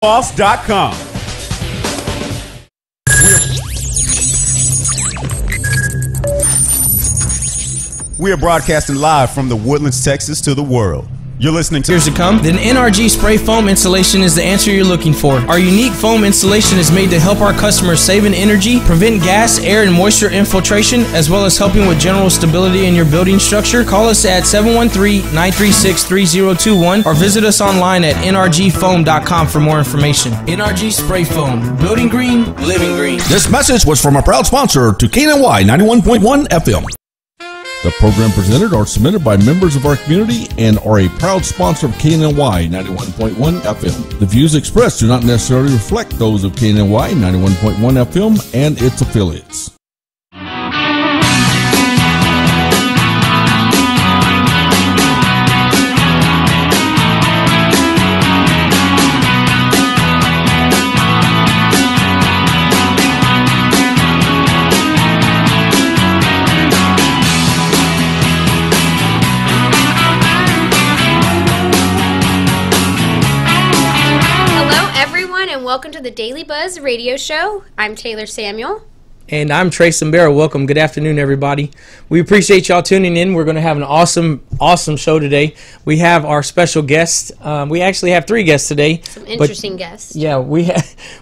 Boss.com. We are broadcasting live from the Woodlands, Texas to the world. You're listening to years to come, then NRG Spray Foam Installation is the answer you're looking for. Our unique foam installation is made to help our customers save in energy, prevent gas, air, and moisture infiltration, as well as helping with general stability in your building structure. Call us at 713-936-3021 or visit us online at nrgfoam.com for more information. NRG Spray Foam. Building green, living green. This message was from a proud sponsor to KNY 91.1 FM. The program presented are submitted by members of our community and are a proud sponsor of KNY 91.1 FM. The views expressed do not necessarily reflect those of KNY 91.1 FM and its affiliates. Welcome to the Daily Buzz Radio Show. I'm Taylor Samuel. And I'm Trey Cimbera. Welcome. Good afternoon, everybody. We appreciate y'all tuning in. We're going to have an awesome show today. We have our special guest. We actually have 3 guests today. Some interesting guests. Yeah, we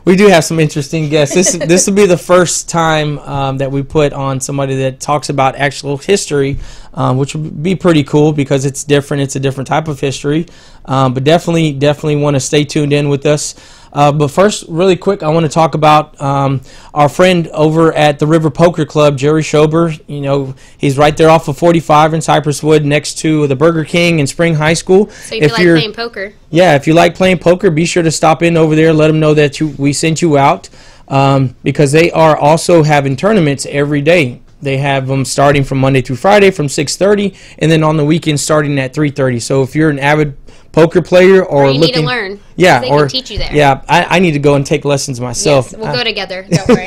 do have some interesting guests. This will be the first time that we put on somebody that talks about actual history, which would be pretty cool because it's different. It's a different type of history. But definitely want to stay tuned in with us. But first, really quick, I want to talk about our friend over at the River Poker Club, Jerry Schober. You know, he's right there off of 45 in Cypress Wood next to the Burger King and Spring High School. So if you like playing poker. Yeah, if you like playing poker, be sure to stop in over there. Let them know that we sent you out because they are also having tournaments every day. They have them starting from Monday through Friday from 6:30, and then on the weekends starting at 3:30. So if you're an avid poker player or you need to learn, yeah, they can teach you there. Yeah, I need to go and take lessons myself. Yes, we'll go together. Don't worry.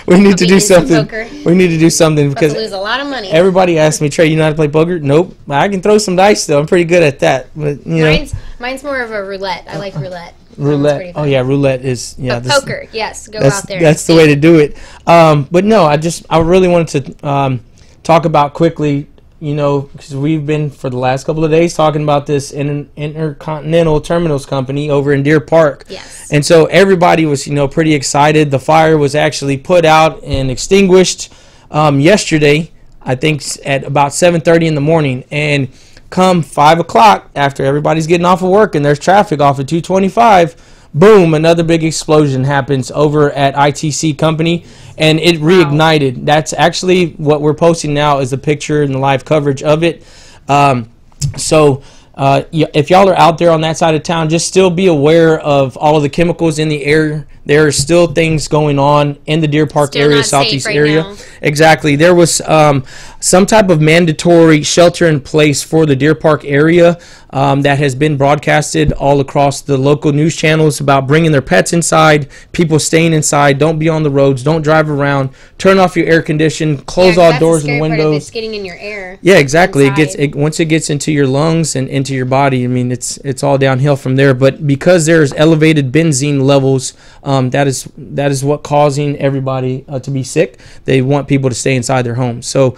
We need to do something. We need to do something because lose a lot of money. Everybody asks me, Trey, you know how to play poker? Nope. I can throw some dice though. I'm pretty good at that. But mine's more of a roulette. I like roulette. Roulette. Oh yeah, roulette is poker. Yes, go out there. That's the way to do it. But no, I really wanted to talk about quickly. You know, because we've been for the last couple of days talking about this Intercontinental Terminals Company over in Deer Park. Yes. And so everybody was, pretty excited. The fire was actually put out and extinguished yesterday, I think at about 7:30 in the morning. And come 5 o'clock, after everybody's getting off of work and there's traffic off of 225, boom, another big explosion happens over at ITC Company, and it reignited. Wow. That's actually what we're posting now is the picture and the live coverage of it. If y'all are out there on that side of town, just still be aware of all of the chemicals in the air. There are still things going on in the Deer Park area, southeast area. Now. Exactly. There was some type of mandatory shelter in place for the Deer Park area that has been broadcasted all across the local news channels about bringing their pets inside, people staying inside, don't be on the roads, don't drive around, turn off your air condition, close all doors and windows. It's getting in your air. Yeah, exactly. Once it gets into your lungs and into your body, I mean, it's all downhill from there. But because there's elevated benzene levels, that is what causing everybody to be sick. They want people to stay inside their homes. So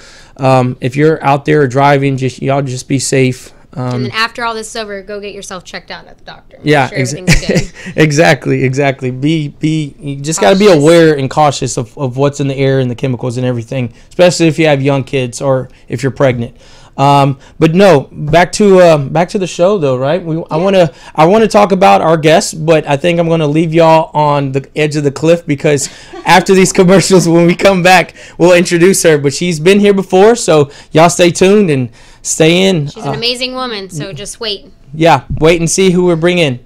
if you're out there driving, y'all just be safe. And then after all this is over, go get yourself checked out at the doctor. Yeah, sure everything's good. Exactly. You just got to be aware and cautious of what's in the air and the chemicals and everything, especially if you have young kids or if you're pregnant. But no, back to the show though, right? I want to talk about our guest, but I think I'm going to leave y'all on the edge of the cliff because after these commercials, when we come back, we'll introduce her. But she's been here before, so y'all stay tuned and stay in. She's an amazing woman, so just wait. Yeah, wait and see who we're bringing.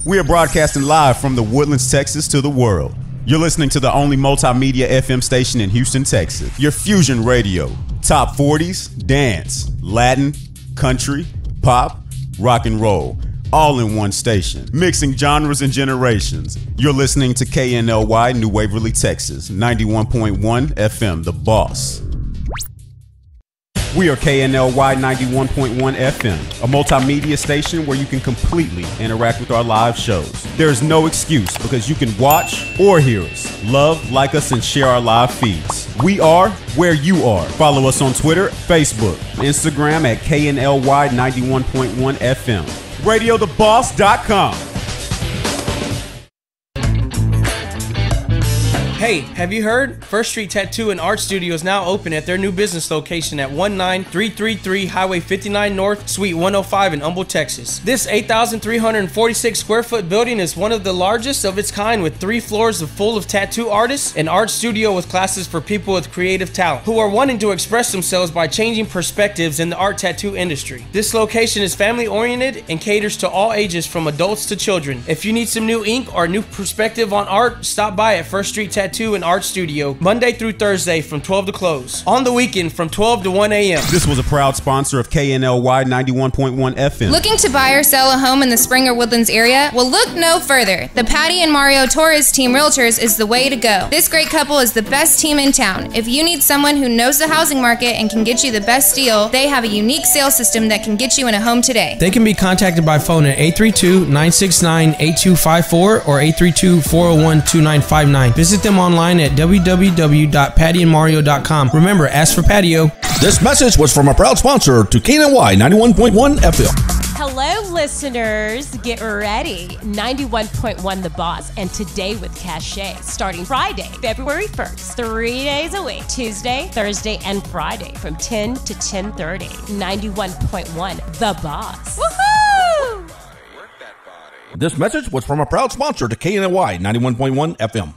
We are broadcasting live from the Woodlands, Texas to the world. You're listening to the only multimedia FM station in Houston, Texas. Your Fusion Radio. Top 40s, dance, Latin, country, hip-hop, rock and roll, all in one station, mixing genres and generations. You're listening to KNLY New Waverly, Texas, 91.1 FM, The Boss. We are KNLY 91.1 FM, a multimedia station where you can completely interact with our live shows. There's no excuse because you can watch or hear us, love, like us, and share our live feeds. We are where you are. Follow us on Twitter, Facebook, Instagram at KNLY 91.1 FM. RadioTheBoss.com. Hey, have you heard? First Street Tattoo and Art Studio is now open at their new business location at 19333 Highway 59 North, Suite 105 in Humble, Texas. This 8,346 square foot building is one of the largest of its kind with 3 floors full of tattoo artists, an art studio with classes for people with creative talent who are wanting to express themselves by changing perspectives in the art tattoo industry. This location is family oriented and caters to all ages from adults to children. If you need some new ink or new perspective on art, stop by at First Street Tattoo and Art Studio Monday through Thursday from 12 to close. On the weekend from 12 to 1 a.m. This was a proud sponsor of KNLY 91.1 FM. Looking to buy or sell a home in the Springer Woodlands area? Well, look no further. The Patty and Mario Torres Team Realtors is the way to go. This great couple is the best team in town. If you need someone who knows the housing market and can get you the best deal, they have a unique sales system that can get you in a home today. They can be contacted by phone at 832-969-8254 or 832-401-2959. Visit them online at www.pattyandmario.com. Remember, ask for patio. This message was from a proud sponsor to KNY 91.1 FM. Hello, listeners. Get ready. 91.1 The Boss, and Today with Cachet, starting Friday, February 1st, 3 days a week, Tuesday, Thursday, and Friday from 10 to 10:30. 91.1 The Boss. Woohoo! This message was from a proud sponsor to KNY 91.1 FM.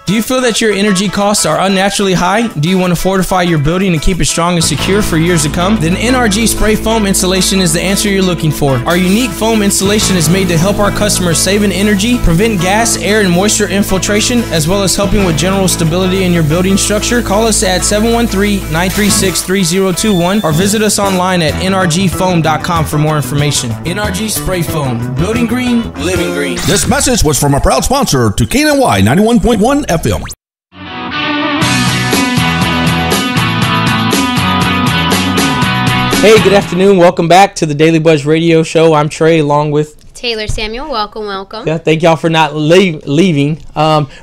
Do you feel that your energy costs are unnaturally high? Do you want to fortify your building and keep it strong and secure for years to come? Then NRG Spray Foam Installation is the answer you're looking for. Our unique foam installation is made to help our customers save in energy, prevent gas, air, and moisture infiltration, as well as helping with general stability in your building structure. Call us at 713-936-3021 or visit us online at nrgfoam.com for more information. NRG Spray Foam. Building green, living green. This message was from a proud sponsor to KNY 91.1 FM. Hey, good afternoon. Welcome back to the Daily Buzz Radio Show. I'm Trey, along with Taylor Samuel. Welcome. Yeah, thank y'all for not leaving.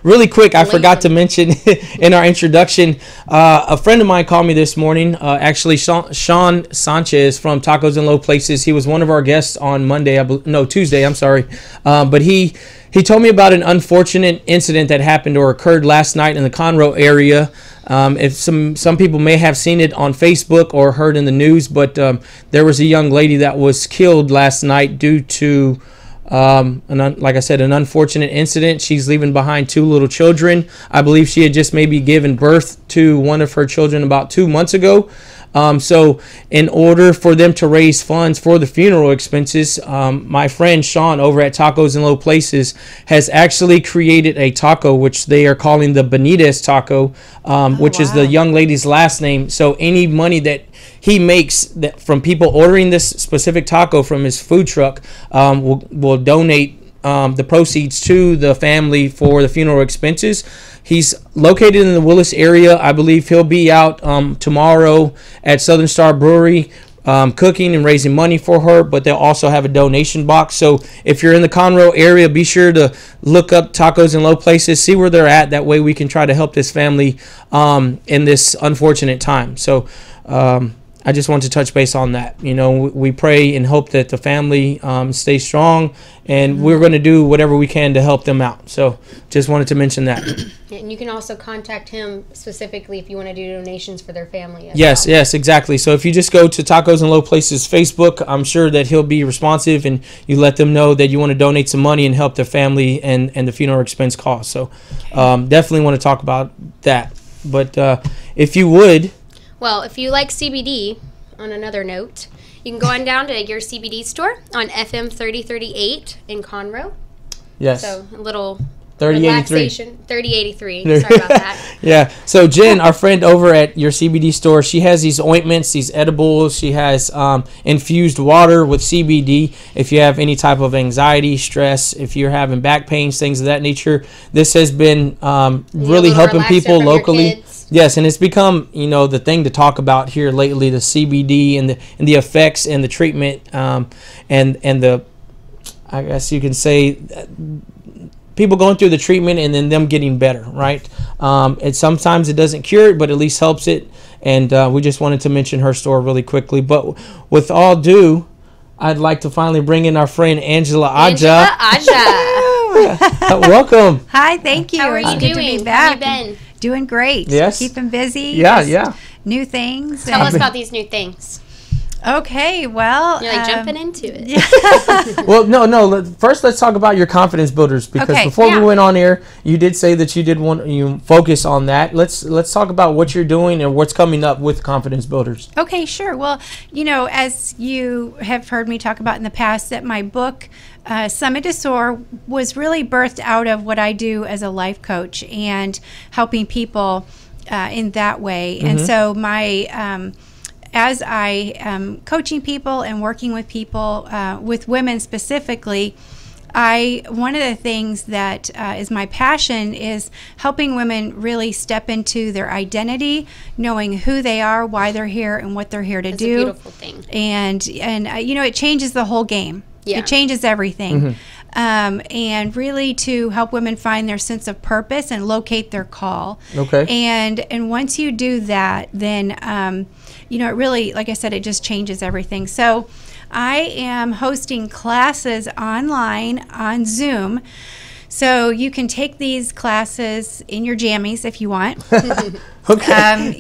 Really quick, I forgot to mention in our introduction, a friend of mine called me this morning. Actually, Sean Sanchez from Tacos and Low Places. He was one of our guests on Tuesday. I'm sorry, but he told me about an unfortunate incident that happened or occurred last night in the Conroe area. If some people may have seen it on Facebook or heard in the news, but there was a young lady that was killed last night due to, like I said, an unfortunate incident. She's leaving behind 2 little children. I believe she had just maybe given birth to one of her children about 2 months ago. So in order for them to raise funds for the funeral expenses, my friend Sean over at Tacos and Low Places has actually created a taco, which they are calling the Benitez taco, which is the young lady's last name. So any money that he makes from people ordering this specific taco from his food truck will donate the proceeds to the family for the funeral expenses. He's located in the Willis area. I believe he'll be out tomorrow at Southern Star Brewery cooking and raising money for her, but they'll also have a donation box. So if you're in the Conroe area, be sure to look up Tacos and Low Places, see where they're at. That way we can try to help this family in this unfortunate time. So I just want to touch base on that. You know, we pray and hope that the family stays strong, and we're going to do whatever we can to help them out. So just wanted to mention that. And you can also contact him specifically if you want to do donations for their family as Yes, well. yes, exactly. So if you just go to Tacos and Low Places Facebook, I'm sure that he'll be responsive, and you let them know that you want to donate some money and help their family and the funeral expense costs. So definitely want to talk about that. But if you would... Well, if you like CBD, on another note, you can go on down to your CBD store on FM 3038 in Conroe. Yes. So a little Relaxation, 3083. Sorry about that. Yeah. So Jen, our friend over at your CBD store, she has these ointments, these edibles. She has infused water with CBD. If you have any type of anxiety, stress, if you're having back pains, things of that nature, this has been really helping people locally. Yes, and it's become, the thing to talk about here lately, the CBD and the effects and the treatment and the, I guess you can say, people going through the treatment and then them getting better, right? And sometimes it doesn't cure it, but at least helps it. And we just wanted to mention her store really quickly. But with all due, I'd like to finally bring in our friend Angela Aja. Welcome. Hi, thank you. How are you doing? How have you been? Doing great. Yes. Keeping busy. Yeah. New things. Tell us about these new things. Okay, well. You're jumping into it. Yeah. Well, no. First, let's talk about your confidence builders, because before we went on air, you did say that you focus on that. Let's talk about what you're doing and what's coming up with confidence builders. Okay, sure. Well, as you have heard me talk about in the past, that my book, Summit to Soar, was really birthed out of what I do as a life coach and helping people in that way. Mm-hmm. And so my as I am coaching people and working with people, with women specifically, one of the things that is my passion is helping women really step into their identity, knowing who they are, why they're here, and what they're here to do. It's a beautiful thing. And it changes the whole game. Yeah. It changes everything. Mm-hmm. And really to help women find their sense of purpose and locate their call. Okay. And once you do that, then it really, like I said, it just changes everything. So I am hosting classes online on Zoom. So you can take these classes in your jammies if you want. Okay.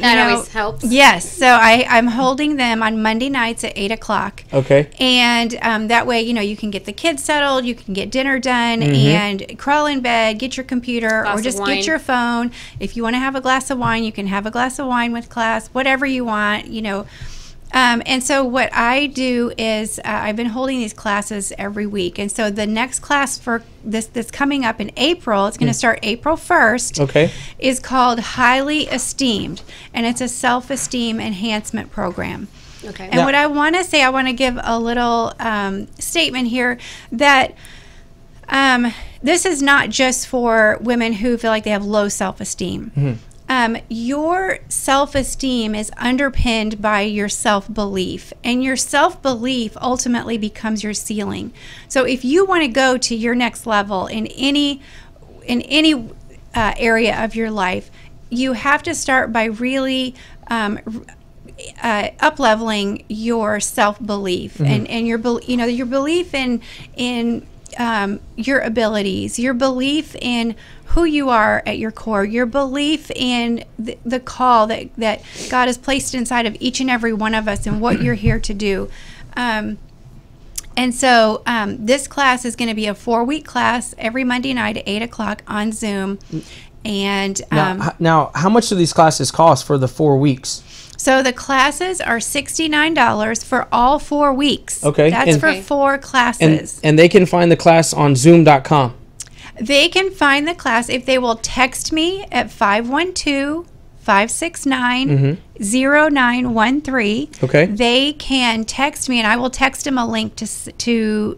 That always helps. Yes. So I'm holding them on Monday nights at 8 o'clock. Okay. And that way, you can get the kids settled, you can get dinner done, and crawl in bed, get your computer, or just get your phone. If you want to have a glass of wine, you can have a glass of wine with class, whatever you want, And so what I do is I've been holding these classes every week. And so the next class for that's coming up in April, it's going to start April 1st, okay, is called Highly Esteemed. And it's a self-esteem enhancement program. Okay. And what I want to say, I want to give a little statement here that this is not just for women who feel like they have low self-esteem. Mm-hmm. Your self-esteem is underpinned by your self-belief, and your self-belief ultimately becomes your ceiling. So if you want to go to your next level in any area of your life, you have to start by really up-leveling your self-belief, mm-hmm. and your belief in your abilities, your belief in who you are at your core, your belief in the call that God has placed inside of each and every one of us and what you're here to do. And so this class is going to be a 4-week class every Monday night at 8 o'clock on Zoom. And now, how much do these classes cost for the 4 weeks? So the classes are $69 for all 4 weeks. Okay. That's for 4 classes. And they can find the class on Zoom.com. They can find the class if they will text me at 512-569-0913. Okay. They can text me, and I will text them a link to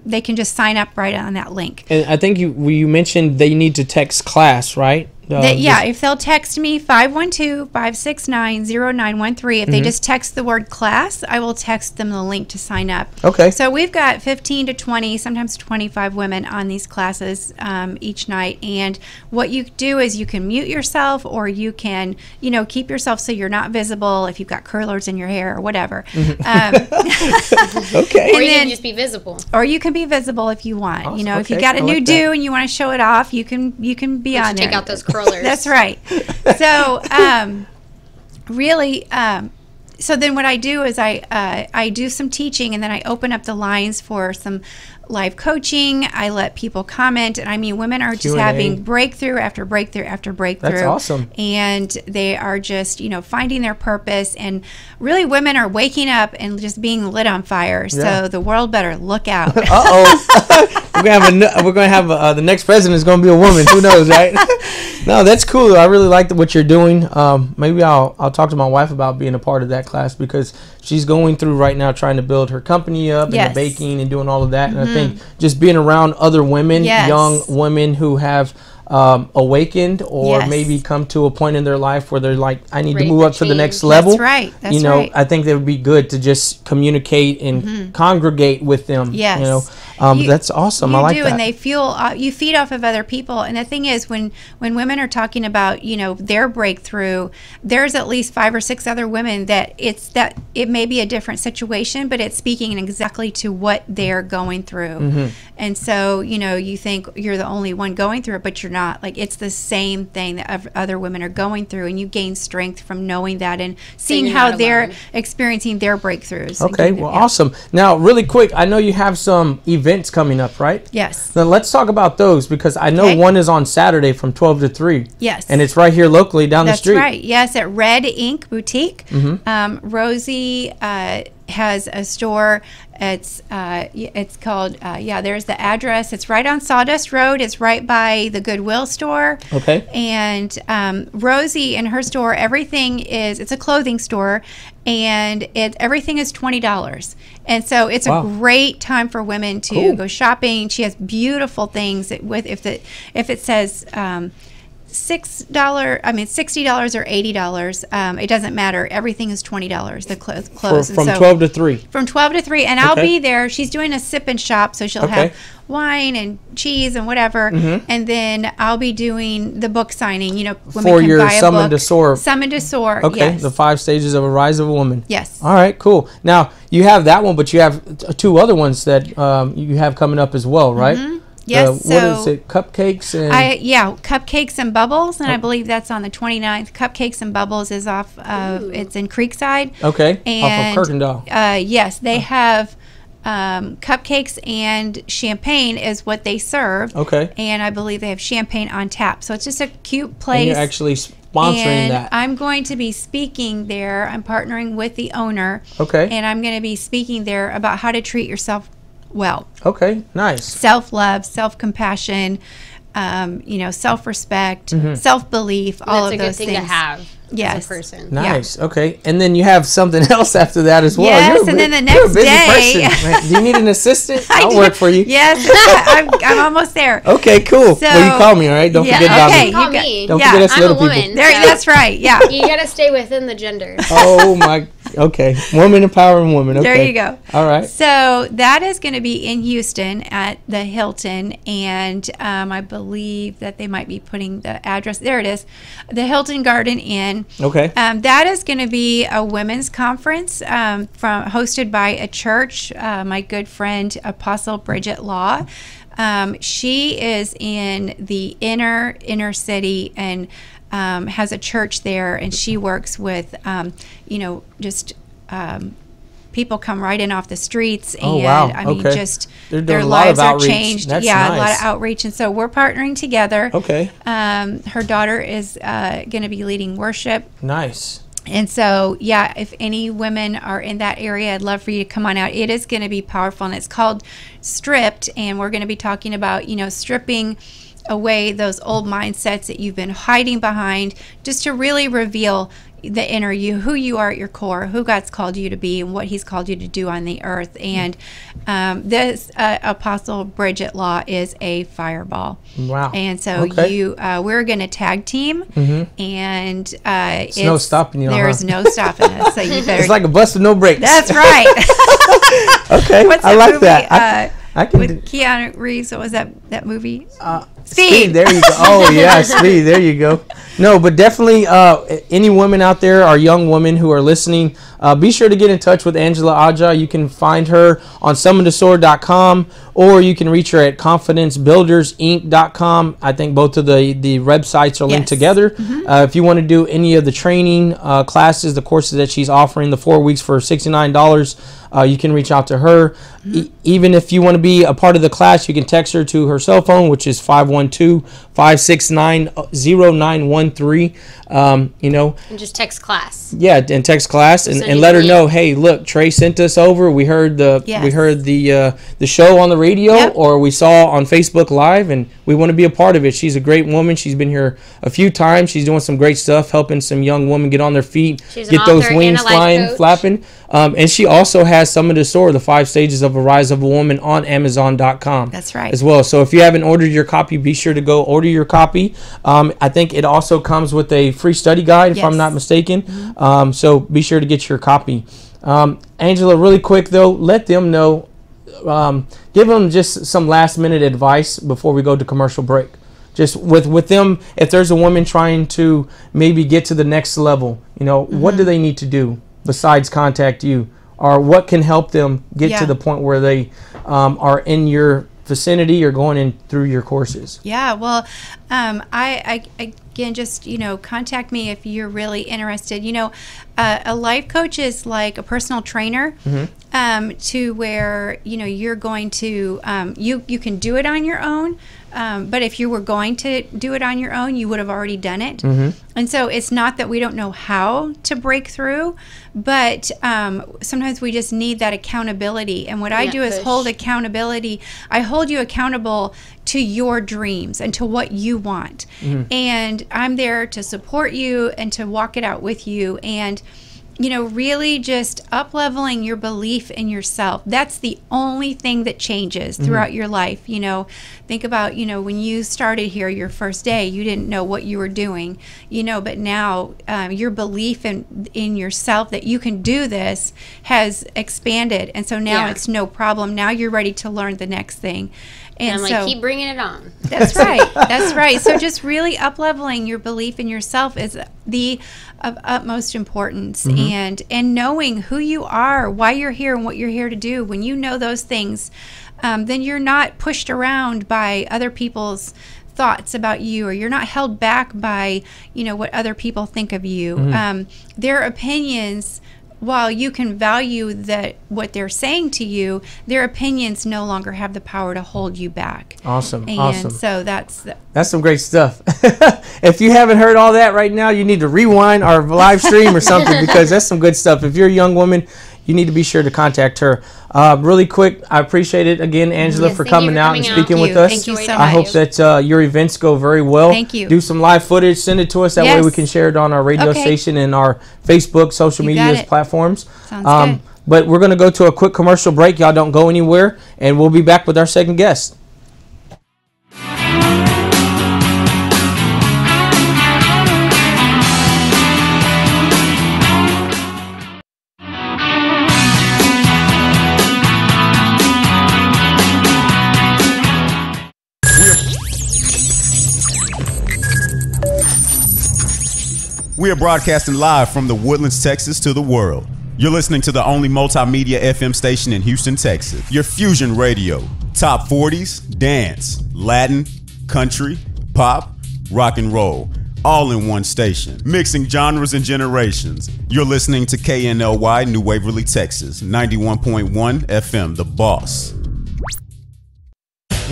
they can just sign up right on that link. And I think you mentioned they need to text class, right? If they'll text me 512-569-0913, if they just text the word class, I will text them the link to sign up. Okay. So we've got 15 to 20, sometimes 25 women on these classes each night. And what you do is you can mute yourself, or you can, keep yourself so you're not visible if you've got curlers in your hair or whatever. Okay. Or you can just be visible. Or you can be visible if you want. Awesome. If you got a new do and you want to show it off, you can be on there. Take out those curlers. That's right. So really, so then what I do is I do some teaching, and then I open up the lines for some live coaching. I let people comment, and I mean, women are just Q&A. having breakthrough after breakthrough after breakthrough. That's awesome. And they are just, finding their purpose, and really women are waking up and just being lit on fire. Yeah. So the world better look out. We're gonna have the next president is gonna be a woman. Who knows, right? No, that's cool. I really like what you're doing. Maybe I'll talk to my wife about being a part of that class, because she's going through right now trying to build her company up and the baking and doing all of that. And I think just being around other women, young women who have awakened or maybe come to a point in their life where they're like, I need to move up to the next level. That's right. That's right. I think that would be good to just communicate and congregate with them. Yes. That's awesome. I like that. And they fuel. You feed off of other people. And the thing is, when women are talking about their breakthrough, there's at least 5 or 6 other women that it may be a different situation, but it's speaking exactly to what they're going through. And so you think you're the only one going through it, but you're not. Like, it's the same thing that other women are going through, and you gain strength from knowing that and seeing how they're experiencing their breakthroughs. Okay, well, awesome. Now, really quick, I know you have some events coming up, right? Yes. Then let's talk about those, because I know one is on Saturday from 12 to 3. Yes. And it's right here locally down the street. That's right. Yes, at Red Ink Boutique. Rosie has a store. It's called there's the address. It's right on Sawdust Road. It's right by the Goodwill store. Okay. And Rosie, in her store, it's a clothing store, and everything is $20. And so it's a great time for women to go shopping. She has beautiful things if it says $60 or $80, it doesn't matter. Everything is $20, the clothes. From 12 to 3. From 12 to 3, and I'll be there. She's doing a sip and shop, so she'll have wine and cheese and whatever, and then I'll be doing the book signing. Women for can your buy a Summon book. to Soar. Summon to Soar. Okay, yes. the 5 stages of a rise of a woman. Yes. All right, cool. Now you have that one, but you have 2 other ones that you have coming up as well, right? Yes. What is it? Cupcakes and Cupcakes and Bubbles, and I believe that's on the 29th. Cupcakes and Bubbles is off of it's in Creekside. Okay. And, off of Kirkendall. Yes, they have cupcakes and champagne is what they serve. Okay. And I believe they have champagne on tap. So it's just a cute place. And you're actually sponsoring that. I'm going to be speaking there. I'm partnering with the owner. Okay. And I'm going to be speaking there about how to treat yourself well. Okay, nice. Self-love, self-compassion, self-respect, self-belief, all of those That's a good thing things. to have Yes. as a person. Nice. Okay. And then you have something else after that as well. Yes, You're and then the you're a next busy day. person. Man, do you need an assistant? I I'll do. work for you. Yes, I'm almost there. Okay, cool. So- well, you call me, all right? Don't Yeah, forget about okay. me. Call You me. Don't yeah, forget us I'm little a woman. people. There, so that's right. Yeah. You gotta stay within the gender. Oh my. Okay. Woman empowering woman. Okay. There you go. All right. So that is going to be in Houston at the Hilton, and I believe that they might be putting the address. There it is, the Hilton Garden Inn. Okay. That is going to be a women's conference hosted by a church. My good friend Apostle Bridget Law. She is in the inner city and has a church there, and she works with people come right in off the streets, and Oh, wow. I mean, Okay. just They're doing their a lot of lives are outreach. changed. That's A lot nice. of outreach, and so we're partnering together. Okay. Her daughter is going to be leading worship. Nice. And so, yeah, if any women are in that area, I'd love for you to come on out. It is going to be powerful, and it's called Stripped, and we're going to be talking about, stripping away those old mindsets that you've been hiding behind, just to really reveal the inner you, who you are at your core, who God's called you to be, and what He's called you to do on the earth. And this Apostle Bridget Law is a fireball. Wow. And so we're going to tag team, and it's no stopping you, There's huh? no stopping us. So you better. It's like a bus with no brakes. That's right. Okay. What's I that like movie? that. I can with Keanu Reeves. What was that movie? Speed. There you go. Oh yeah, Speed. There you go. No, but definitely any women out there or young women who are listening, be sure to get in touch with Angela Aja. You can find her on summontosoar.com, or you can reach her at confidencebuildersinc.com. I think both of the websites are linked Yes. together. If you want to do any of the training classes, the courses that she's offering, the 4 weeks for $69, you can reach out to her. Even if you want to be a part of the class, you can text her to her cell phone, which is 512-569-0913. And just text class. Yeah, and text class and let her know, hey, look, Trey sent us over. We heard the show on the radio, or we saw on Facebook Live, and we want to be a part of it. She's a great woman. She's been here a few times. She's doing some great stuff, helping some young women get on their feet, get those wings flapping. And she also has Summit to Soar, the 5 stages of a rise of a woman, on Amazon.com. That's right. As well. So if you haven't ordered your copy, be sure to go order your copy. I think it also comes with a free study guide, if I'm not mistaken. So be sure to get your copy. Angela, really quick though, let them know, give them just some last minute advice before we go to commercial break. Just with them, if there's a woman trying to maybe get to the next level, what do they need to do besides contact you? Or what can help them get to the point where they are in your vicinity or going in through your courses? Yeah, well, I again, just, contact me if you're really interested. A life coach is like a personal trainer, to where, you're going to, you can do it on your own. But if you were going to do it on your own, you would have already done it. And so it's not that we don't know how to break through, but sometimes we just need that accountability. And what I do is hold accountability. I hold you accountable to your dreams and to what you want. And I'm there to support you and to walk it out with you. And really just up-leveling your belief in yourself. That's the only thing that changes throughout your life. Think about, when you started here your first day, you didn't know what you were doing, but now your belief in yourself that you can do this has expanded. And so now it's no problem. Now you're ready to learn the next thing. And I'm so, keep bringing it on. That's right. That's right. So just really up-leveling your belief in yourself is of utmost importance. And knowing who you are, why you're here, and what you're here to do. When you know those things, then you're not pushed around by other people's thoughts about you, or you're not held back by, what other people think of you. Their opinions, while you can value what they're saying to you, their opinions no longer have the power to hold you back. Awesome. So that's some great stuff. If you haven't heard all that right now, you need to rewind our live stream or something, because that's some good stuff. If you're a young woman, you need to be sure to contact her. Really quick, I appreciate it again, Angela, for coming out and speaking with us. Thank you so much. I hope that your events go very well. Thank you. Do some live footage, send it to us. That way we can share it on our radio station and our Facebook, social media platforms. Sounds good. But we're going to go to a quick commercial break. Y'all don't go anywhere, and we'll be back with our second guest. We are broadcasting live from the Woodlands, Texas to the world. You're listening to the only multimedia FM station in Houston, Texas. Your Fusion Radio. Top 40s, dance, Latin, country, pop, rock and roll. All in one station. Mixing genres and generations. You're listening to KNLY, New Waverly, Texas. 91.1 FM, The Boss.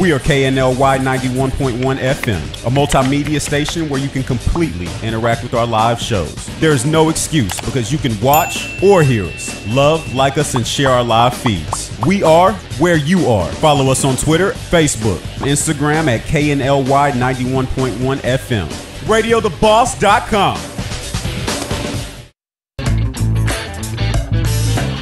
We are KNLY 91.1 FM, a multimedia station where you can completely interact with our live shows. There's no excuse because you can watch or hear us, love, like us, and share our live feeds. We are where you are. Follow us on Twitter, Facebook, Instagram at KNLY 91.1 FM. RadioTheBoss.com.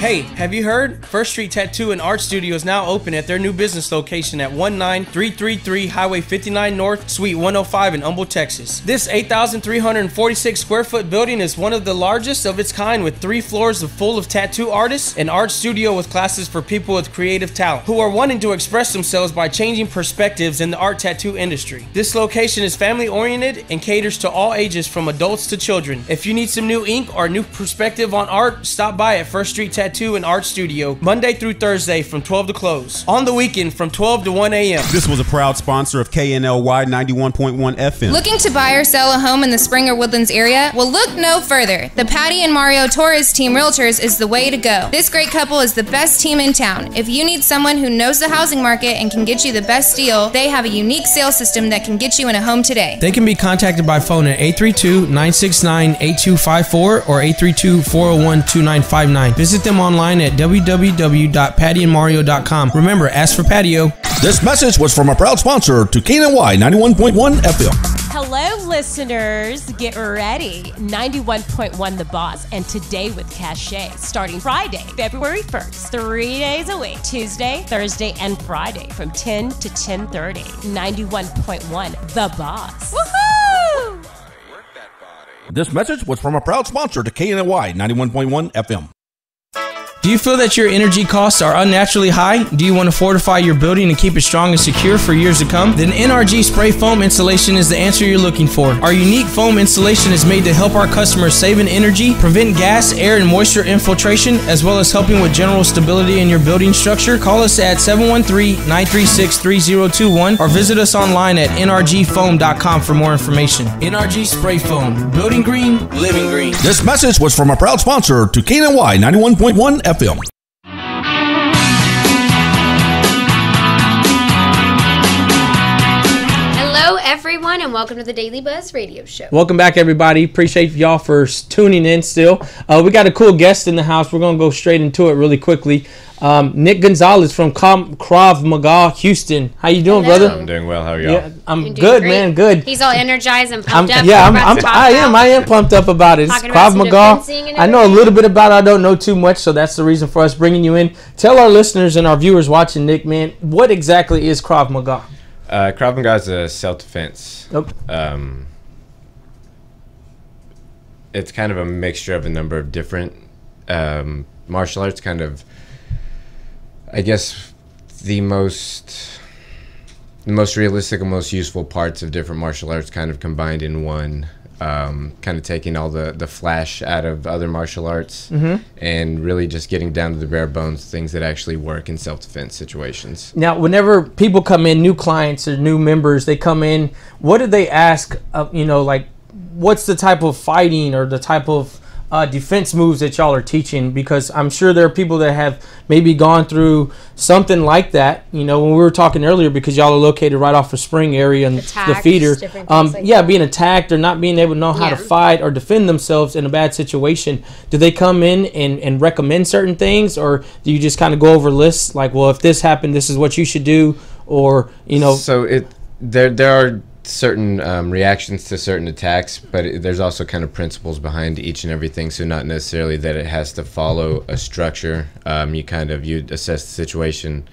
Hey, have you heard? First Street Tattoo and Art Studio is now open at their new business location at 19333 Highway 59 North, Suite 105 in Humble, Texas. This 8,346 square foot building is one of the largest of its kind, with 3 floors full of tattoo artists, an art studio with classes for people with creative talent who are wanting to express themselves by changing perspectives in the art tattoo industry. This location is family oriented and caters to all ages from adults to children. If you need some new ink or new perspective on art, stop by at First Street Tattoo Tattoo and Art Studio, Monday through Thursday from 12 to close. On the weekend from 12 to 1 a.m. This was a proud sponsor of KNLY 91.1 FM. Looking to buy or sell a home in the Springer Woodlands area? Well, look no further. The Patty and Mario Torres Team Realtors is the way to go. This great couple is the best team in town. If you need someone who knows the housing market and can get you the best deal, they have a unique sales system that can get you in a home today. They can be contacted by phone at 832-969-8254 or 832-401-2959. Visit them online at www.pattyandmario.com. Remember, ask for patio. This message was from a proud sponsor to KNY 91.1 FM. Hello, listeners. Get ready. 91.1 The Boss and Today with Cachet, starting Friday, February 1st, 3 days a week, Tuesday, Thursday, and Friday from 10 to 10:30. 91.1 The Boss. Woohoo! This message was from a proud sponsor to KNY 91.1 FM. Do you feel that your energy costs are unnaturally high? Do you want to fortify your building and keep it strong and secure for years to come? Then NRG Spray Foam Installation is the answer you're looking for. Our unique foam installation is made to help our customers save in energy, prevent gas, air, and moisture infiltration, as well as helping with general stability in your building structure. Call us at 713-936-3021 or visit us online at nrgfoam.com for more information. NRG Spray Foam. Building green, living green. This message was from a proud sponsor to KNY 91.1 FM. Hello, everyone, and welcome to the Daily Buzz Radio Show. Welcome back, everybody. Appreciate y'all for tuning in still. We got a cool guest in the house. We're going to go straight into it really quickly. Nick Gonzalez from Krav Maga, Houston. How you doing, Hello. brother? I'm doing well. How are y'all? Yeah, I'm You're doing good, great. man. Good. He's all energized and pumped up. I am pumped up about it. It's Talking about Krav some Maga. fencing and I know a everything. little bit about it. I don't know too much, so that's the reason for us bringing you in. Tell our listeners and our viewers watching, Nick, man, what exactly is Krav Maga? Krav Maga is a self-defense. Okay. It's kind of a mixture of a number of different martial arts, kind of, I guess, the most realistic and most useful parts of different martial arts kind of combined in one, kind of taking all the flash out of other martial arts and really just getting down to the bare bones, things that actually work in self-defense situations. Now, whenever people come in, new clients or new members, they come in, what do they ask, like, what's the type of fighting or the type of defense moves that y'all are teaching? Because I'm sure there are people that have maybe gone through something like that, when we were talking earlier, because y'all are located right off of Spring area and the feeder. Different things like that. Being attacked or not being able to know how to fight or defend themselves in a bad situation. Do they come in and recommend certain things, or do you just kind of go over lists like, well, if this happened, this is what you should do, or, So there are certain reactions to certain attacks, but there's also kind of principles behind each and everything, so not necessarily that it has to follow a structure. You assess the situation,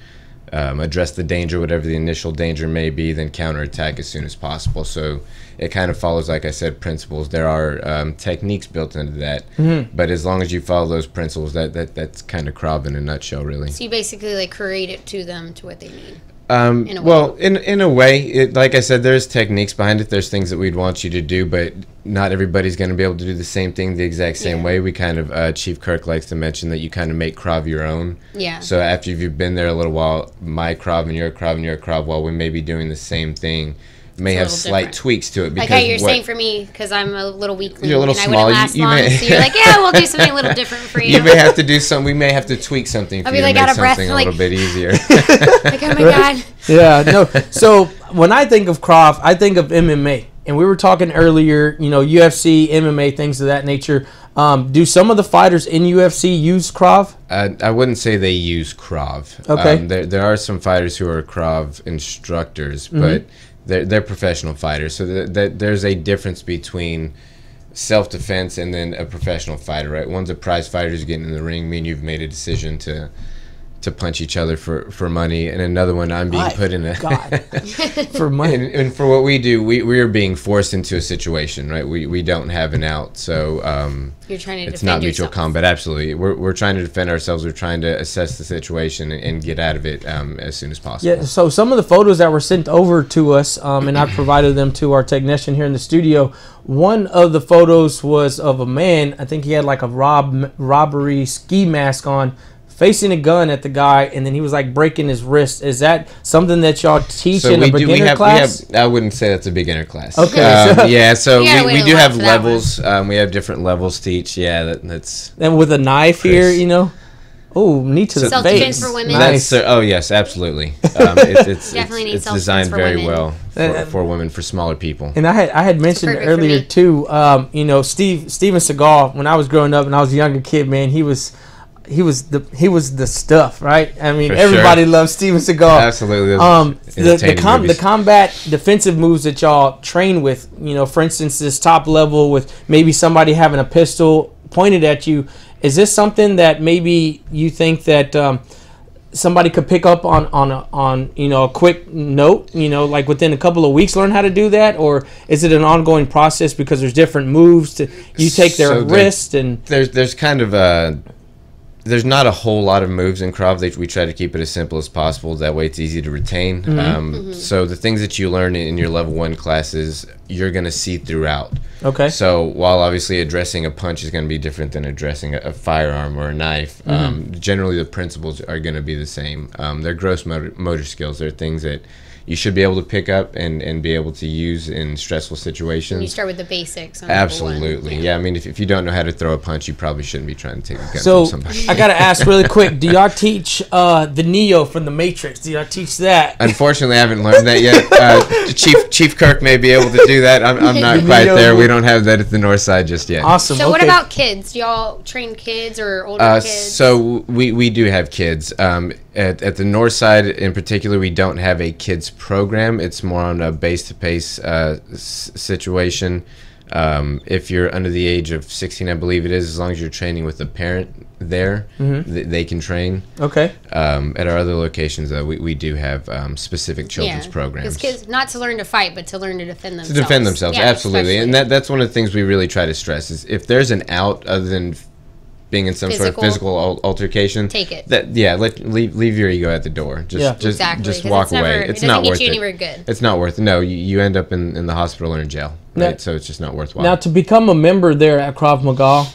address the danger, whatever the initial danger may be, then counterattack as soon as possible. So it kind of follows, like I said, principles. There are techniques built into that, but as long as you follow those principles, that's kind of Krav in a nutshell, really. So you basically like create it to them to what they need. In a way, like I said, there's techniques behind it. There's things that we'd want you to do, but not everybody's going to be able to do the same thing the exact same way. We kind of, Chief Kirk likes to mention that you kind of make Krav your own. Yeah. So after you've been there a little while, my Krav and your Krav and your Krav, while we may be doing the same thing, may have slight different tweaks to it. Like how you're saying for me, because I'm a little weakling You're a little and small. I wouldn't last You long. may- So you're like, yeah, we'll do something a little different for you. You may have to do something. We may have to tweak something for I'll be you like to make out of breath, something a like- little bit easier. Like, oh my God. Yeah, no. So when I think of Krav, I think of MMA. And we were talking earlier, UFC, MMA, things of that nature. Do some of the fighters in UFC use Krav? I wouldn't say they use Krav. Okay. There are some fighters who are Krav instructors, but they're professional fighters. So there's a difference between self-defense and then a professional fighter, right? One's a prize fighter who's getting in the ring. Me and you've made a decision to to punch each other for money, and another one I'm being put in a for money. And for what we do, we are being forced into a situation, right? We don't have an out, so you're trying to it's defend not mutual yourself. combat. Absolutely, we're trying to defend ourselves. We're trying to assess the situation and get out of it as soon as possible. Yeah, so some of the photos that were sent over to us, and I provided them to our technician here in the studio. One of the photos was of a man. I think he had like a robbery ski mask on, facing a gun at the guy, and then he was like breaking his wrist. Is that something that y'all teach in a beginner class? I wouldn't say that's a beginner class. Okay. Yeah, so You gotta wait we a do while have for that levels. We have different levels to each. Yeah, that's. And with a knife here, you know. Oh, knee to the Self-defense face. for women. Nice. Oh yes, absolutely. It's Definitely need it's self-defense designed for very women. well for women, for smaller people. And I had mentioned perfect for earlier me. too. You know, Steven Seagal. When I was growing up and I was a younger kid, man, he was the stuff, right? I mean, For everybody sure. loves Steven Seagal. Absolutely. The combat defensive moves that y'all train with, you know, for instance, this top level with maybe somebody having a pistol pointed at you. Is this something that maybe you think that somebody could pick up on you know, a quick note, you know, like within a couple of weeks, learn how to do that? Or is it an ongoing process because there's different moves to you take their So wrist and there's kind of there's not a whole lot of moves in Krav. We try to keep it as simple as possible. That way it's easy to retain. So the things that you learn in your level 1 classes, you're going to see throughout. okay. So while obviously addressing a punch is going to be different than addressing a firearm or a knife, generally the principles are going to be the same. They're gross motor skills. They're things that you should be able to pick up and be able to use in stressful situations. You start with the basics. On level Absolutely. one. Yeah, I mean, if you don't know how to throw a punch, you probably shouldn't be trying to take a gun So from somebody. I gotta ask really quick: do y'all teach the Neo from the Matrix? Do y'all teach that? Unfortunately, I haven't learned that yet. Chief Kirk may be able to do that. I'm not quite there. We don't have that at the north side just yet. Awesome. So what okay. about kids? Do y'all train kids or older kids? So we do have kids. At the north side in particular, we don't have a kids program. It's more on a base-to-pace situation. If you're under the age of 16, I believe it is, as long as you're training with a parent there, they can train. Okay. At our other locations, though, we do have specific children's programs. Because kids, not to learn to fight, but to learn to defend themselves. To defend themselves, Yeah, absolutely. And especially. that's one of the things we really try to stress is if there's an out other than being in some sort of physical altercation, Take it. Leave your ego at the door. Just Exactly, just 'cause walk it's never- away. it It's doesn't not get worth you it. anywhere good. It's not worth it. No, you end up in the hospital or in jail. Right? Now- So it's just not worthwhile. Now, to become a member there at Krav Maga,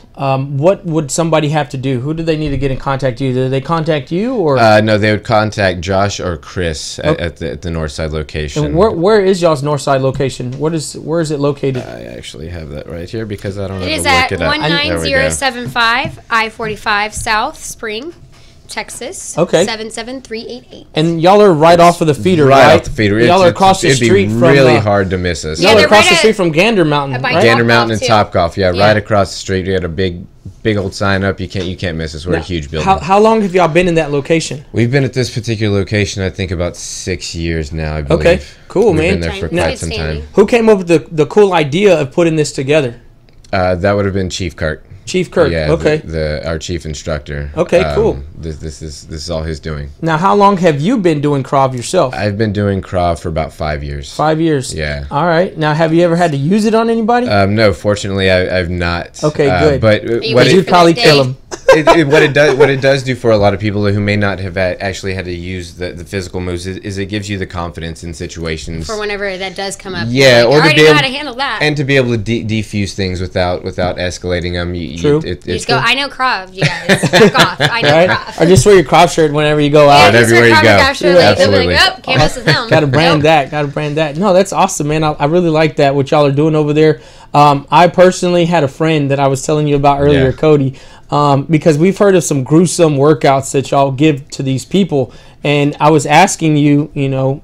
what would somebody have to do? Who do they need to get in contact with? Do they contact you or? No, they would contact Josh or Chris at the north side location. And where is y'all's north side location? Where is it located? I actually have that right here because I don't know It how is to look at it up. There we go. 19075 I-45 South Spring, Texas. Okay. 77388. And y'all are right off of the feeder, right? off the feeder. Y'all are across the street It'd be from. really hard to miss us. Y'all Yeah, are they're across right the street at- from Gander Mountain, by right? Gander Topgolf, Mountain and too. Topgolf, yeah, Yeah. right across the street. We had a big old sign up. You can't miss us. We're a huge building. How long have y'all been in that location? We've been at this particular location, I think, about 6 years now. I believe. Okay, cool, We've man. been there for Now- quite some time. Who came up with the cool idea of putting this together? That would have been Chief Kirk. Chief Kirk. Yeah, okay. our chief instructor. Okay, cool. This is all his doing. Now, how long have you been doing Krav yourself? I've been doing Krav for about 5 years. 5 years. Yeah. All right. Now, have you ever had to use it on anybody? No, fortunately, I've not. Okay, good. But you what waiting You'd for probably that kill day? him. what it does do for a lot of people who may not have actually had to use the physical moves is it gives you the confidence in situations. For whenever that does come up. Yeah, Like, or I to already be know able how to handle that. and to be able to defuse things without escalating them. True. you just go, I know Krav, you guys. Back off. I know Right? Krav. Or just wear your Krav shirt whenever you go Yeah, out. Whatever. just wear everywhere you Krav go. Maga shirt, Yeah, like, they'll be absolutely. like, oh, can't mess with him. Got to brand Nope. that. Got to brand that. No, that's awesome, man. I really like that, what y'all are doing over there. I personally had a friend that I was telling you about earlier, Yeah. Cody, because we've heard of some gruesome workouts that y'all give to these people. And I was asking you, you know,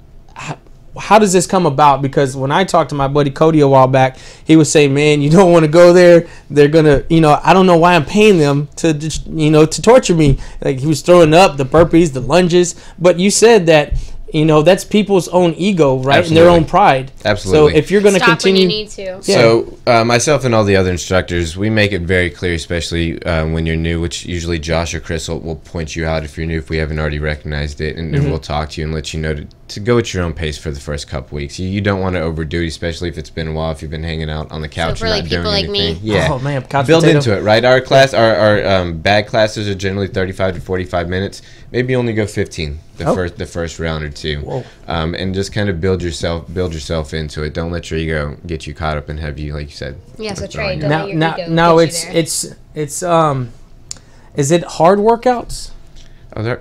how does this come about? Because when I talked to my buddy Cody a while back, he was saying, man, you don't want to go there. They're going to, you know, I don't know why I'm paying them to, just, you know, to torture me. Like he was throwing up the burpees, the lunges. But you said that you know, that's people's own ego, right? Absolutely. And their own pride. Absolutely. So if you're going to Stop continue, when you need to. So myself and all the other instructors, we make it very clear, especially when you're new, which usually Josh or Chris will point you out if you're new, if we haven't already recognized it, and we'll talk to you and let you know to go at your own pace for the first couple weeks. You don't want to overdo it, especially if it's been a while, if you've been hanging out on the couch for and like not doing people like anything. me. Yeah. Oh man, couch Build potato. into it, right? Our class, our bag classes are generally 35 to 45 minutes. Maybe only go 15 the first round or two. Whoa. And just kind of build yourself into it. Don't let your ego get you caught up and have you, like you said. Yeah, so throwing Trey, it. don't let your ego Now get you there. it's is it hard workouts? Oh, they're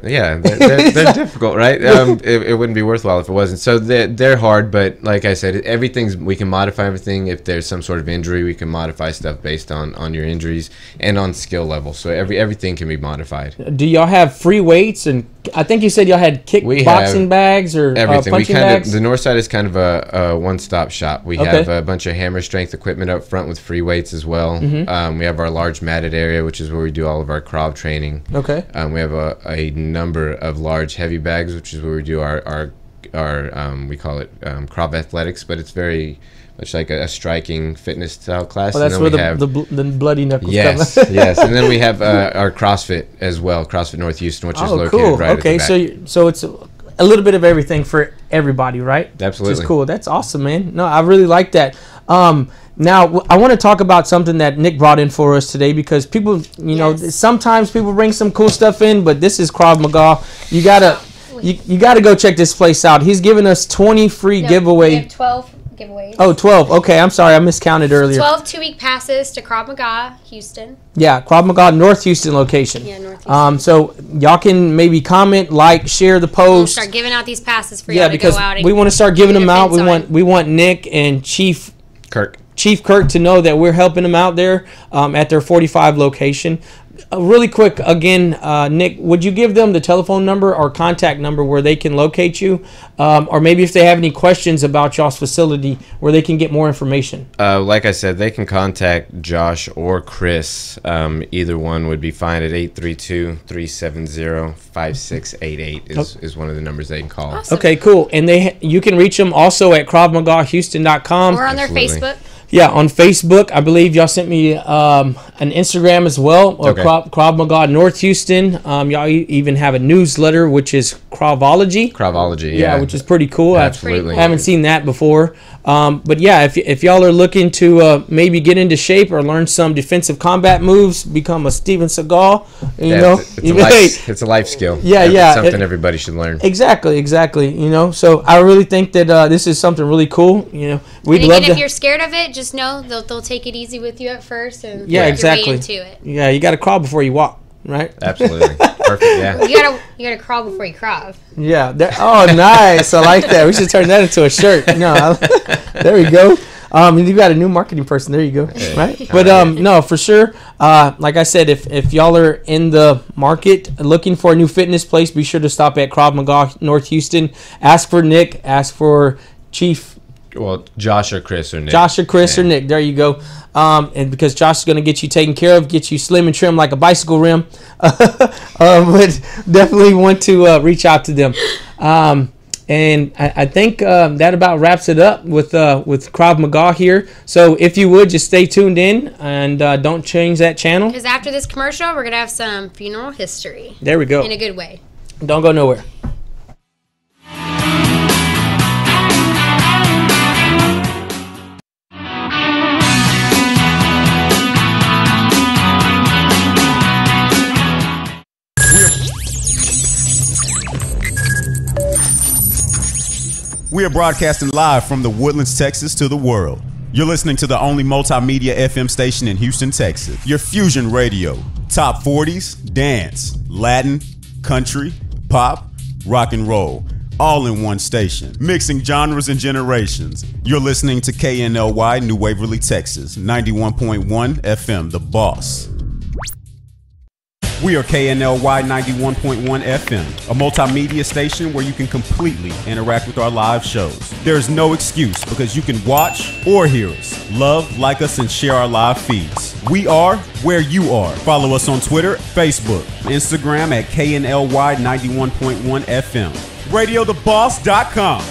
difficult, right? It wouldn't be worthwhile if it wasn't. So they're hard, but like I said, we can modify everything. If there's some sort of injury, we can modify stuff based on your injuries and on skill level. So everything can be modified. Do y'all have free weights? And I think you said y'all had kickboxing bags or Everything. punching The bags? North Side is kind of a one-stop shop. We Okay. have a bunch of hammer strength equipment up front with free weights as well. We have our large matted area, which is where we do all of our Krav training. Okay. We have a number of large heavy bags, which is where we do our we call it Krav Athletics, but it's very much like a striking fitness style class. Well, that's and then where the bloody knuckles yes, come. yes, and then we have our CrossFit as well, CrossFit North Houston, which is located right okay, at the back. so it's a little bit of everything for everybody, right? Absolutely. Which is cool. That's awesome, man. No, I really like that. Now, I want to talk about something that Nick brought in for us today, because people, you know, sometimes people bring some cool stuff in, but this is Krav Maga. You gotta go check this place out. He's given us 20 free We giveaway. have 12 giveaways. Oh, 12. Okay, I'm sorry, I miscounted earlier. 12 2-week passes to Krav Maga, Houston. Yeah, Krav Maga North Houston location. Yeah, North Houston. So y'all can maybe comment, like, share the We'll post. start giving out these passes for Yeah, y'all to because go out and we want to start giving get them your out. fence on. We want Nick and Chief Kirk. to know that we're helping them out there at their 45 location. Really quick, again, Nick, would you give them the telephone number or contact number where they can locate you? Or maybe if they have any questions about y'all's facility, where they can get more information? Like I said, they can contact Josh or Chris. Either one would be fine at 832-370-5688 is one of the numbers they can call. Awesome. Okay, cool. And you can reach them also at KravMagaHouston.com. Or on their Absolutely. Facebook. Yeah, on Facebook. I believe y'all sent me an Instagram as well. Okay. Krav Maga North Houston. Y'all even have a newsletter, which is Kravology. Kravology, Yeah, which is pretty cool. Absolutely. I haven't seen that before. But yeah, if y'all are looking to maybe get into shape or learn some defensive combat moves, become a Steven Seagal, it's a life skill. Yeah, It's something everybody should learn. Exactly. You know, so I really think that this is something really cool. You know, we'd And love again, to. if you're scared of it, just know they'll take it easy with you at first and Yeah, work your exactly. way into it. Yeah, you got to crawl before you walk, right? Absolutely. Perfect, yeah. You gotta crawl before you Krav. Yeah. Oh, nice. I like that. We should turn that into a shirt. No, there we go. You got a new marketing person. There you go. Right. But no, for sure. Like I said, if y'all are in the market looking for a new fitness place, be sure to stop at Krav Maga North Houston. Ask for Nick. Ask for Chief. Well, Josh or Chris or Nick. Josh or Chris or Nick. There you go. And because Josh is going to get you taken care of, get you slim and trim like a bicycle rim. But definitely want to reach out to them. And I think that about wraps it up with Krav Maga here. So if you would, just stay tuned in and don't change that channel. Because after this commercial, we're gonna have some funeral history. There we go. In a good way. Don't go nowhere. We are broadcasting live from the Woodlands, Texas to the world. You're listening to the only multimedia FM station in Houston, Texas. Your Fusion Radio. Top 40s, dance, Latin, country, pop, rock and roll. All in one station. Mixing genres and generations. You're listening to KNLY, New Waverly, Texas. 91.1 FM, The Boss. We are KNLY 91.1 FM, a multimedia station where you can completely interact with our live shows. There's no excuse because you can watch or hear us, love, like us, and share our live feeds. We are where you are. Follow us on Twitter, Facebook, Instagram at KNLY 91.1 FM. RadioTheBoss.com.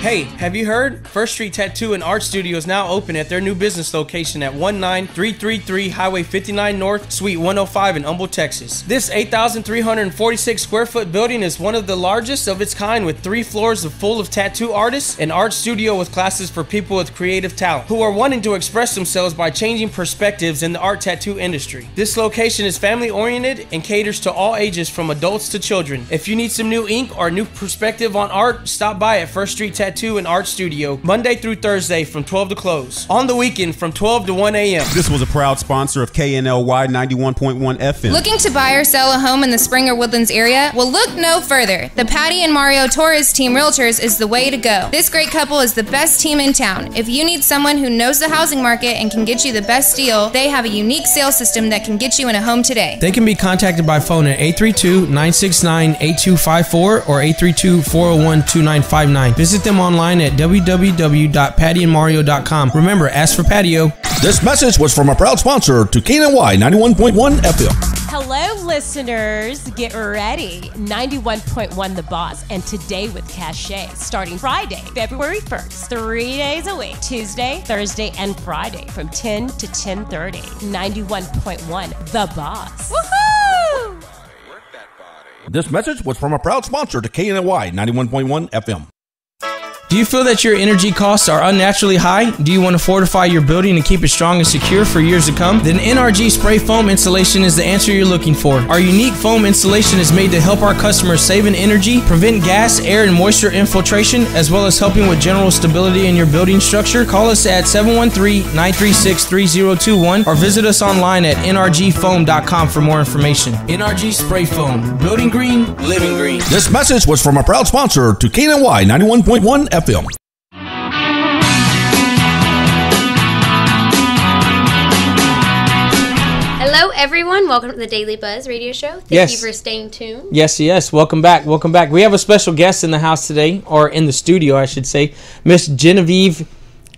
Hey, have you heard? First Street Tattoo and Art Studio is now open at their new business location at 19333 Highway 59 North, Suite 105 in Humble, Texas. This 8,346 square foot building is one of the largest of its kind, with 3 floors full of tattoo artists, an art studio with classes for people with creative talent who are wanting to express themselves by changing perspectives in the art tattoo industry. This location is family oriented and caters to all ages from adults to children. If you need some new ink or new perspective on art, stop by at First Street Tattoo and Art Studio Monday through Thursday from 12 to close. On the weekend from 12 to 1 a.m. This was a proud sponsor of KNLY 91.1 FM. Looking to buy or sell a home in the Springer Woodlands area? Well, look no further. The Patty and Mario Torres Team Realtors is the way to go. This great couple is the best team in town. If you need someone who knows the housing market and can get you the best deal, they have a unique sales system that can get you in a home today. They can be contacted by phone at 832-969-8254 or 832-401-2959. Visit them online at www.pattyandmario.com. Remember, ask for patio. This message was from a proud sponsor to KNY 91.1 FM. Hello, listeners. Get ready. 91.1 The Boss and Today with Cachet, starting Friday, February 1st, 3 days a week, Tuesday, Thursday, and Friday from 10 to 10:30. 91.1 The Boss. Woohoo! This message was from a proud sponsor to KNY 91.1 FM. Do you feel that your energy costs are unnaturally high? Do you want to fortify your building and keep it strong and secure for years to come? Then NRG Spray Foam Installation is the answer you're looking for. Our unique foam installation is made to help our customers save in energy, prevent gas, air, and moisture infiltration, as well as helping with general stability in your building structure. Call us at 713-936-3021 or visit us online at nrgfoam.com for more information. NRG Spray Foam. Building green, living green. This message was from a proud sponsor to KNY 91.1 FM. Hello, everyone. Welcome to the Daily Buzz Radio Show. Thank you for staying tuned. Yes. Welcome back. We have a special guest in the house today, or in the studio, I should say, Miss Genevieve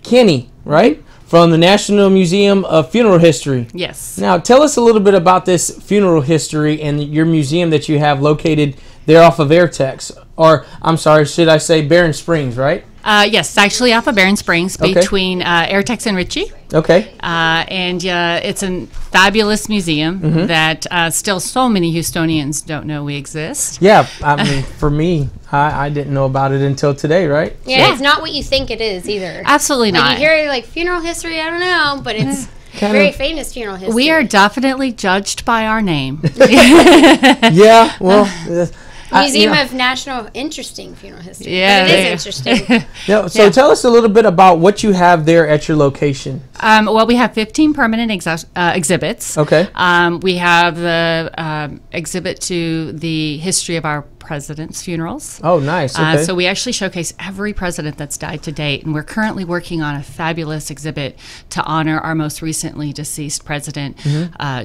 Kinney, right? From the National Museum of Funeral History. Yes. Now, tell us a little bit about this funeral history and your museum that you have located there off of Airtex. Or, I'm sorry, should I say Barron Springs, right? Yes, actually off of Barron Springs, between Airtex and Ritchie. Okay. And it's a fabulous museum that still so many Houstonians don't know we exist. Yeah, I mean, for me, I didn't know about it until today, right? Yeah, it's not what you think it is either. Absolutely not. You hear like funeral history, I don't know, but it's very famous funeral history. We are definitely judged by our name. Yeah, well... Museum of National Interesting Funeral History. Yeah, but it is interesting. So tell us a little bit about what you have there at your location. Well, we have 15 permanent exhibits. Okay. We have the exhibit to the history of our presidents' funerals. Oh, nice. Okay. So we actually showcase every president that's died to date, and we're currently working on a fabulous exhibit to honor our most recently deceased president,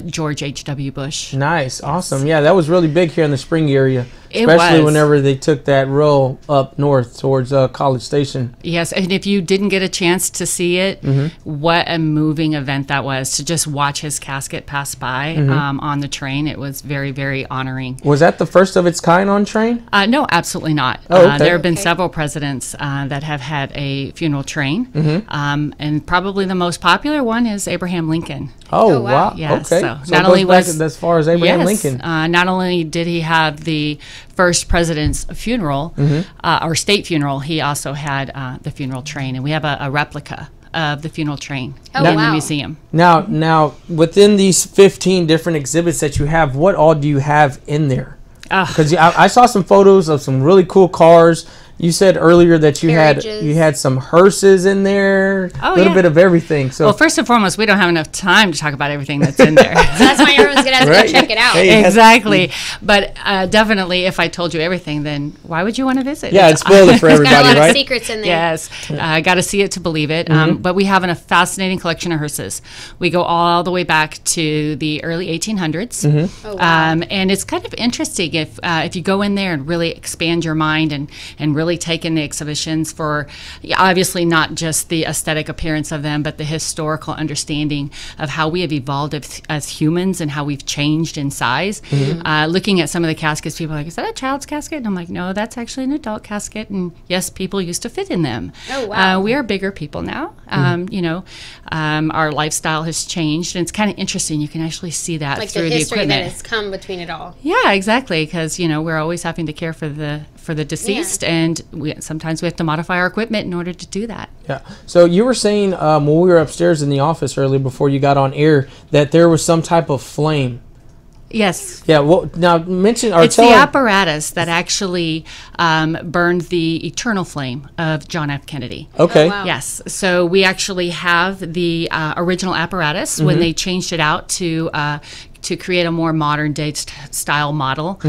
George H.W. Bush. Nice. Awesome. Yeah, that was really big here in the Spring area. Especially whenever they took that roll up north towards College Station. Yes, and if you didn't get a chance to see it, what a moving event that was, to just watch his casket pass by on the train. It was very, very honoring. Was that the first of its kind on train? No, absolutely not. Oh, okay. There have been several presidents that have had a funeral train, and probably the most popular one is Abraham Lincoln. Oh, wow. Yes, okay. So not only was as far as Abraham Lincoln. Not only did he have the first president's funeral or state funeral, he also had the funeral train, and we have a replica of the funeral train in the museum. Now, within these 15 different exhibits that you have, what all do you have in there? Because I saw some photos of some really cool cars. You said earlier that you had some hearses in there, a little bit of everything. So, well, first and foremost, we don't have enough time to talk about everything that's in there. So that's why everyone's going to have to go check it out. Hey, exactly. But definitely, if I told you everything, then why would you want to visit? Yeah, it's spoiled it for everybody, got a lot right? of secrets in there. Yes, got to see it to believe it. But we have a fascinating collection of hearses. We go all the way back to the early 1800s. Oh, wow. And it's kind of interesting if you go in there and really expand your mind and really really taken the exhibitions for, obviously not just the aesthetic appearance of them, but the historical understanding of how we have evolved as humans and how we've changed in size. Looking at some of the caskets, people are like, is that a child's casket? And I'm like, no, that's actually an adult casket. And yes, people used to fit in them. Oh, wow. We are bigger people now. Our lifestyle has changed, and it's kind of interesting. You can actually see that Like through the the history that equipment. has come between it all. Yeah, exactly. Because we're always having to care for the deceased, and sometimes we have to modify our equipment in order to do that. Yeah. So you were saying when we were upstairs in the office earlier before you got on air that there was some type of flame. Yes. Yeah. Well, now mention or It's tell the us- apparatus that actually burned the eternal flame of John F. Kennedy. Okay. Oh, wow. Yes. So we actually have the original apparatus when they changed it out to create a more modern day style model.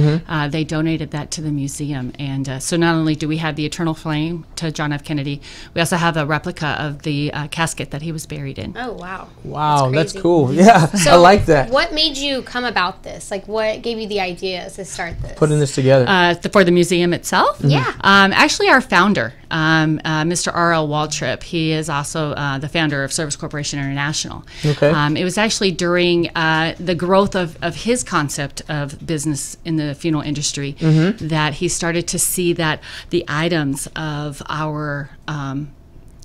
They donated that to the museum. And so not only do we have the eternal flame to John F. Kennedy, we also have a replica of the casket that he was buried in. Oh, wow. Wow, that's crazy. cool. Yeah, I like that. What made you come about this? Like, what gave you the idea to start this? Putting this together. For the museum itself? Yeah. Actually, our founder, Mr. R.L. Waltrip, he is also the founder of Service Corporation International. Okay. It was actually during the growth of his concept of business in the funeral industry that he started to see that the items of our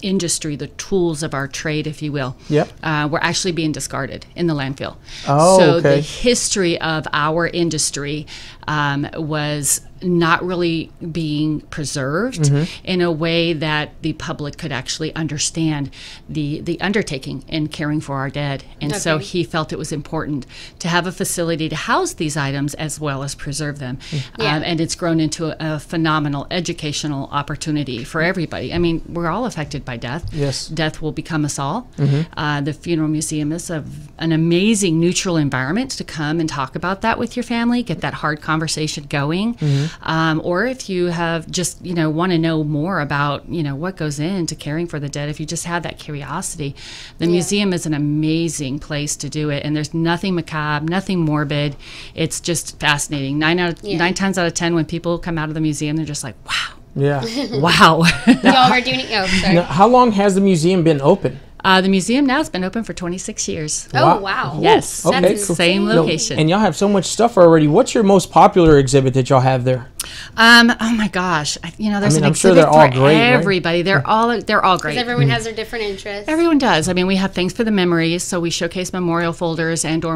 industry, the tools of our trade, if you will, were actually being discarded in the landfill. Oh, so okay. the history of our industry was not really being preserved in a way that the public could actually understand the undertaking in caring for our dead. And so he felt it was important to have a facility to house these items as well as preserve them. And it's grown into a phenomenal educational opportunity for everybody. I mean, we're all affected by death. Yes. Death will become us all. The Funeral Museum is an amazing neutral environment to come and talk about that with your family, get that hard conversation going. Or if you have just, want to know more about, what goes into caring for the dead, if you just have that curiosity, the museum is an amazing place to do it. And there's nothing macabre, nothing morbid. It's just fascinating. 9 times out of 10, when people come out of the museum, they're just like, wow. Yeah. Wow. Y'all are doing it. Oh, sorry. Now, how long has the museum been open? The museum now has been open for 26 years. Oh, wow. Yes. Okay, That's the cool. same No, location. and y'all have so much stuff already. What's your most popular exhibit that y'all have there? Oh my gosh. There's an I'm sure exhibit they're all for great, right? everybody. They're all great. Because everyone has their different interests. Everyone does. I mean, we have things for the memories, so we showcase memorial folders and/or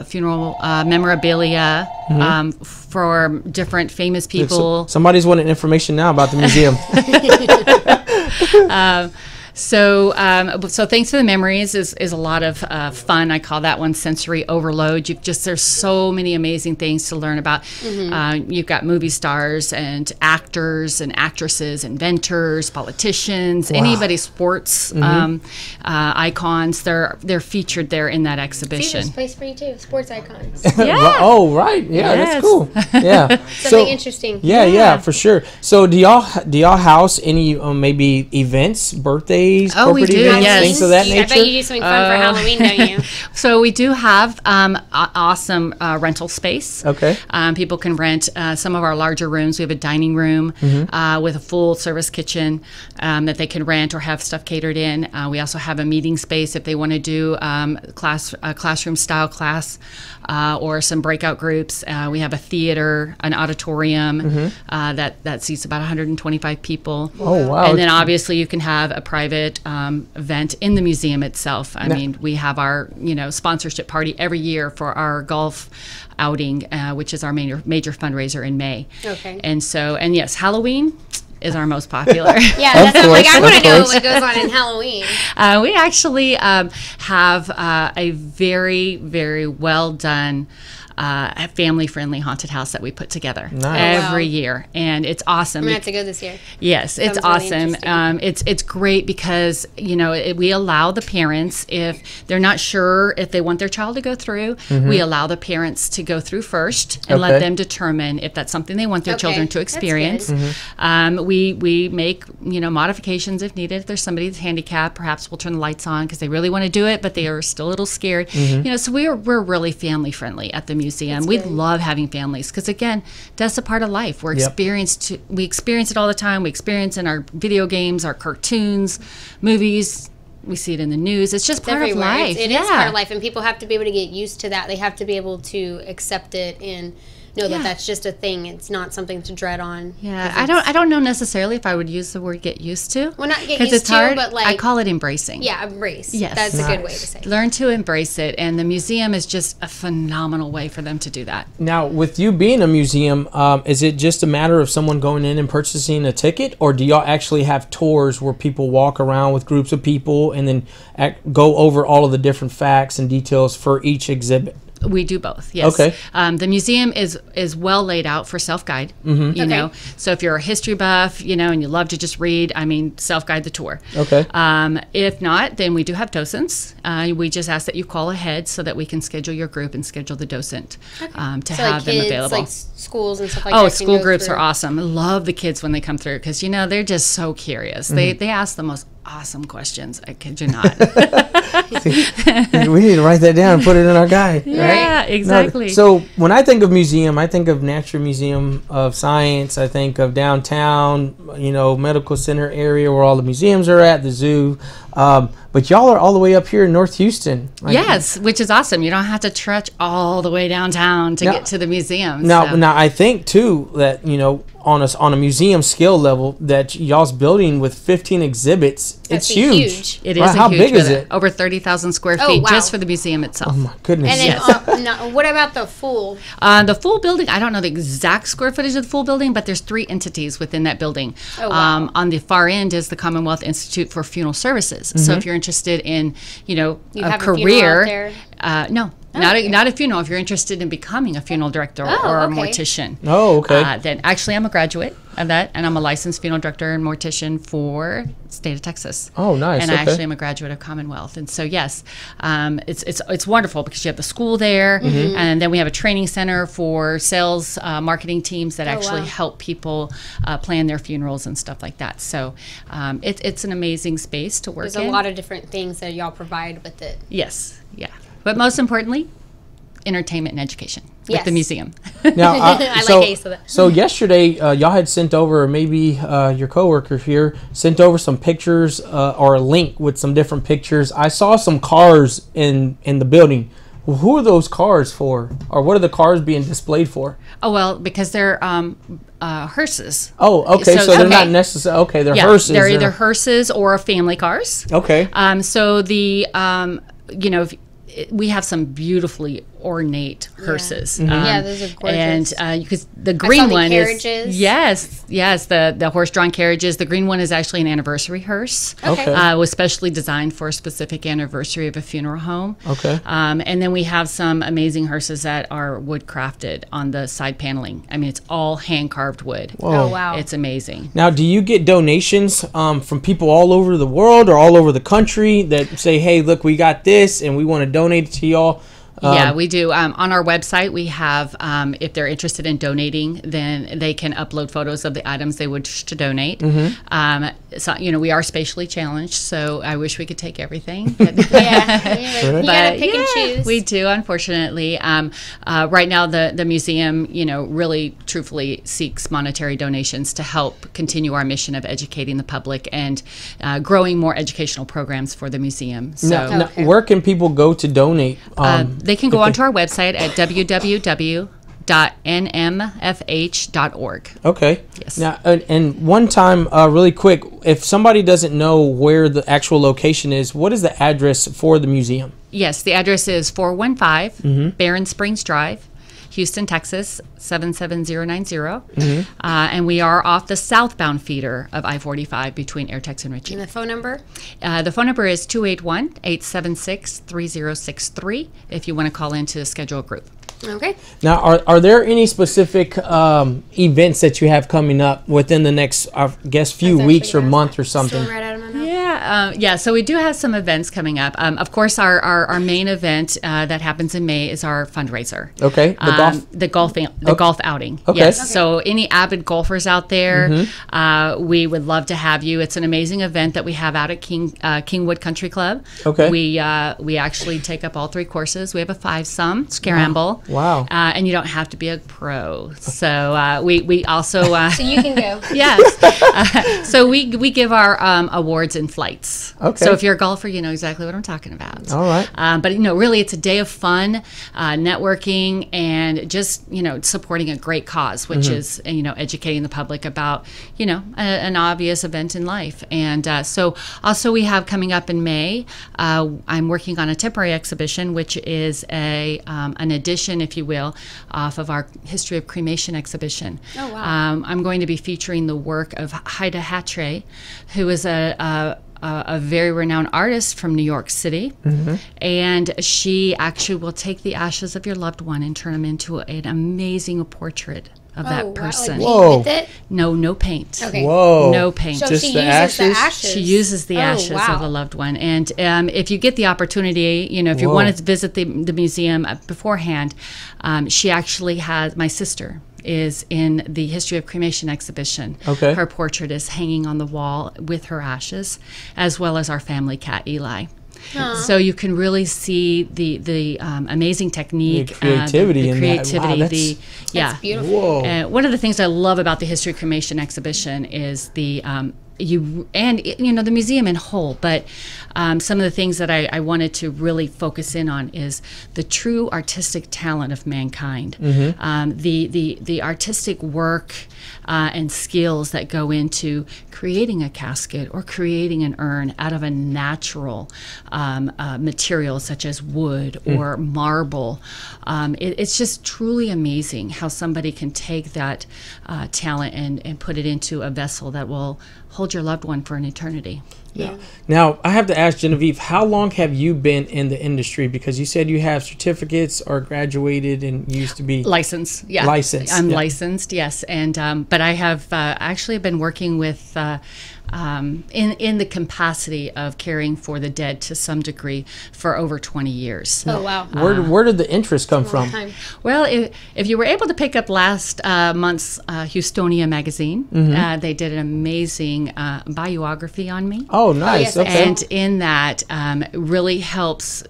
funeral memorabilia for different famous people. Somebody's wanting information now about the museum. So thanks to the memories is a lot of fun. I call that one sensory overload. There's so many amazing things to learn about. You've got movie stars and actors and actresses, inventors, politicians, anybody's sports icons. They're featured there in that exhibition. See, there's a place for you too. Sports icons. Yeah. Oh, right. Yeah, Yes. that's cool. Yeah. Something interesting. Yeah, for sure. So do y'all house any maybe events, birthdays, Oh, we corporate do, events, yes. things of that I nature? bet you do something fun for Halloween, don't you? So we do have awesome rental space. Okay. People can rent some of our larger rooms. We have a dining room with a full service kitchen that they can rent or have stuff catered in. We also have a meeting space if they want to do a classroom style class or some breakout groups. We have a theater, an auditorium that seats about 125 people. Oh, wow. And then obviously you can have a private event in the museum itself. I mean, we have our sponsorship party every year for our golf outing, which is our major fundraiser in May. Okay. And yes, Halloween is our most popular. Yeah, that's Of like I course, want of to know course. what goes on in Halloween. We actually have a very, very well done a family-friendly haunted house that we put together every year, and it's awesome. I'm gonna have to go this year. Yes, it's Sounds really awesome. It's great because we allow the parents, if they're not sure if they want their child to go through, we allow the parents to go through first and let them determine if that's something they want their children to that's experience. good. We make modifications if needed. If there's somebody that's handicapped, perhaps we'll turn the lights on because they really want to do it, but they are still a little scared. So we're really family friendly at the museum. museum. We love having families because, again, that's a part of life. We experience it all the time. We experience in our video games, our cartoons, movies. We see it in the news. It's just part of life. It is part of life, and people have to be able to get used to that. They have to be able to accept it and know that that's just a thing. It's not something to dread on. Yeah, I don't know necessarily if I would use the word get used to. Well, not get used it's hard, to, but like I call it embracing. Yeah, embrace. Yes, that's a good way to say it. Learn to embrace it, and the museum is just a phenomenal way for them to do that. Now, with you being a museum, is it just a matter of someone going in and purchasing a ticket, or do y'all actually have tours where people walk around with groups of people and then go over all of the different facts and details for each exhibit? We do both, yes. Okay. The museum is well laid out for self-guide, you know. So if you're a history buff, you know, and you love to just read, I mean, self-guide the tour. Okay. If not, then we do have docents. We just ask that you call ahead so that we can schedule your group and schedule the docent to have like them kids, available. Like schools and stuff like that. Oh, school groups are awesome. I love the kids when they come through because, you know, they're just so curious. They ask the most awesome questions. I kid you not. We need to write that down and put it in our guide. Yeah, right? exactly. No, so when I think of museum, I think of Natural Museum of Science. I think of downtown, you know, medical center area where all the museums are at, the zoo. But y'all are all the way up here in North Houston. Yes, which is awesome. You don't have to trudge all the way downtown to get to the museum. Now I think too that, you know, on a museum scale level, that y'all's building with 15 exhibits, it's huge. It is. How big is it? Over 30,000 square feet just for the museum itself. Oh my goodness! And then, what about the full? The full building, I don't know the exact square footage of the full building, but there's 3 entities within that building. Oh, wow. On the far end is the Commonwealth Institute for Funeral Services. So if you're interested in, you know, a career, no. Not a funeral. If you're interested in becoming a funeral director or a mortician. Oh, okay. Then actually I'm a graduate of that, and I'm a licensed funeral director and mortician for the state of Texas. Oh, nice. And I actually am a graduate of Commonwealth. And so, yes, it's wonderful because you have the school there, and then we have a training center for sales marketing teams that actually help people plan their funerals and stuff like that. So it's an amazing space to work in. There's a lot of different things that y'all provide with it. Yes, yeah. But most importantly, entertainment and education with the museum. Now, that. So yesterday, y'all had sent over, maybe your coworker here sent over some pictures or a link with some different pictures. I saw some cars in the building. Who are those cars for, or what are the cars being displayed for? Oh, well, because they're hearses. Oh, okay. So they're not necessarily, okay, they're hearses. They're either hearses or family cars. Okay. So the, you know, we have some beautifully ornate hearses. Yeah, those are gorgeous. And because the green one carriages. is the horse-drawn carriages. The green one is actually an anniversary hearse. Okay. Was specially designed for a specific anniversary of a funeral home. Okay. And then we have some amazing hearses that are wood crafted on the side paneling. I mean, it's all hand carved wood. Whoa. Oh, wow. It's amazing. Now, do you get donations from people all over the world or all over the country that say, hey, look, we got this and we want to donate it to y'all? Yeah, we do. On our website, we have, if they're interested in donating, then they can upload photos of the items they wish to donate. So, you know, we are spatially challenged, so I wish we could take everything. You gotta pick and choose. We do, unfortunately. Right now, the museum, you know, really truthfully seeks monetary donations to help continue our mission of educating the public and growing more educational programs for the museum. So, now, where can people go to donate? They can go onto our website at www.nmfh.org. Okay. Yes. Now, and one time, really quick, if somebody doesn't know where the actual location is, what is the address for the museum? Yes, the address is 415 Barron Springs Drive, Houston, Texas, 77090. And we are off the southbound feeder of I-45 between Airtex and Ritchie. And the phone number? The phone number is 281-876-3063 if you want to call in to schedule a group. Okay. Now, are there any specific events that you have coming up within the next, I guess, few weeks or month or something? Right out of my mouth. Yeah, Yeah. So we do have some events coming up. Of course, our main event that happens in May is our fundraiser. Okay. The golf outing. Okay. Yes. Okay. So any avid golfers out there, Mm-hmm. we would love to have you. It's an amazing event that we have out at Kingwood Country Club. Okay. We actually take up all 3 courses. We have a 5-some scramble. Wow. And you don't have to be a pro. So we also So you can go. yes. So we give our awards in flights. Okay. So if you're a golfer, you know exactly what I'm talking about. All right. But really, it's a day of fun, networking, and just supporting a great cause, which is educating the public about an obvious event in life. And so also we have coming up in May. I'm working on a temporary exhibition, which is an addition, if you will, off of our History of Cremation exhibition. Oh, wow. I'm going to be featuring the work of Haida Hatre, who is a very renowned artist from New York City. And she actually will take the ashes of your loved one and turn them into an amazing portrait of that person. Like Whoa. with it? No paint. Okay. Whoa. No paint. So Just she the uses the ashes? ashes. She uses the ashes wow. of a loved one. And if you get the opportunity, if you Whoa. wanted to visit the museum beforehand, she actually has, my sister is in the History of Cremation exhibition. Okay. Her portrait is hanging on the wall with her ashes, as well as our family cat, Eli. So you can really see the amazing technique, The creativity in that. Wow, That's beautiful. Whoa. one of the things I love about the History of Cremation exhibition is the museum in whole, but some of the things that I wanted to really focus in on is the true artistic talent of mankind, the artistic work and skills that go into creating a casket or creating an urn out of a natural material such as wood or marble. It's just truly amazing how somebody can take that talent and put it into a vessel that will hold your loved one for an eternity. Yeah. Now, I have to ask Genevieve, how long have you been in the industry? Because you said you have certificates or graduated and used to be Licensed, yeah. Licensed, I'm yeah. licensed, yes. And but I have actually been working with in the capacity of caring for the dead to some degree for over 20 years. Oh, wow. Where did the interest come from? Time. Well, if you were able to pick up last month's Houstonia magazine, they did an amazing biography on me. Oh, nice. yes, I Okay. And in that, really helps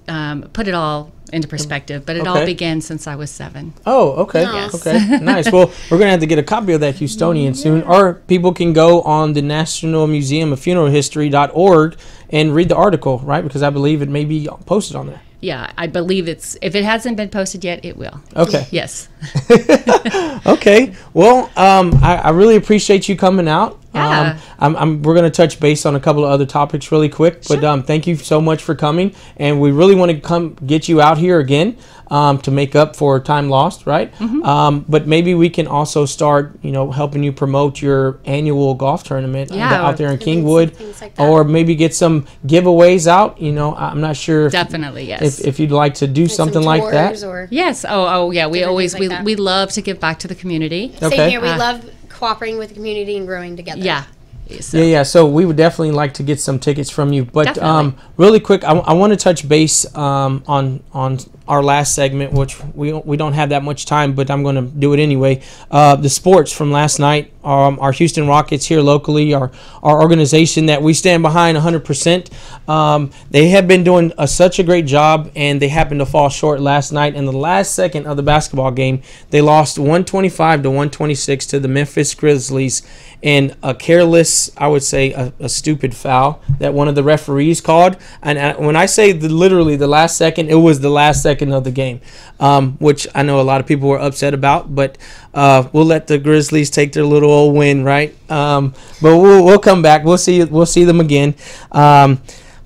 put it all into perspective. But it all Okay. began since I was 7. Oh, okay. Yes. Okay. Nice. Well, we're going to have to get a copy of that Houstonian soon. Or people can go on the National Museum of Funeral History.org and read the article, right? Because I believe it may be posted on there. Yeah, I believe if it hasn't been posted yet, it will. Okay. Yes. Okay. Well, I really appreciate you coming out. Yeah. We're going to touch base on a couple of other topics really quick, but thank you so much for coming. And we really want to come get you out here again to make up for time lost, right? But maybe we can also start, helping you promote your annual golf tournament out there in Kingwood, things like that. or maybe get some giveaways out. I'm not sure Definitely, yes. if you'd like to do something Some like that. tours or Yes. Oh, yeah. We Different always things like that. we love to give back to the community. Okay. Same here. We love cooperating with the community and growing together. Yeah. So, Yeah. So we would definitely like to get some tickets from you. But Definitely. really quick, I want to touch base on our last segment, which we don't have that much time, but I'm going to do it anyway. The sports from last night. Our Houston Rockets here locally, our organization that we stand behind 100%. They have been doing such a great job, and they happened to fall short last night. In the last second of the basketball game, they lost 125-126 to the Memphis Grizzlies in a careless, I would say, a stupid foul that one of the referees called. And when I say literally the last second, it was the last second of the game, which I know a lot of people were upset about. But we'll let the Grizzlies take their little old win, right? But we'll come back. We'll see them again.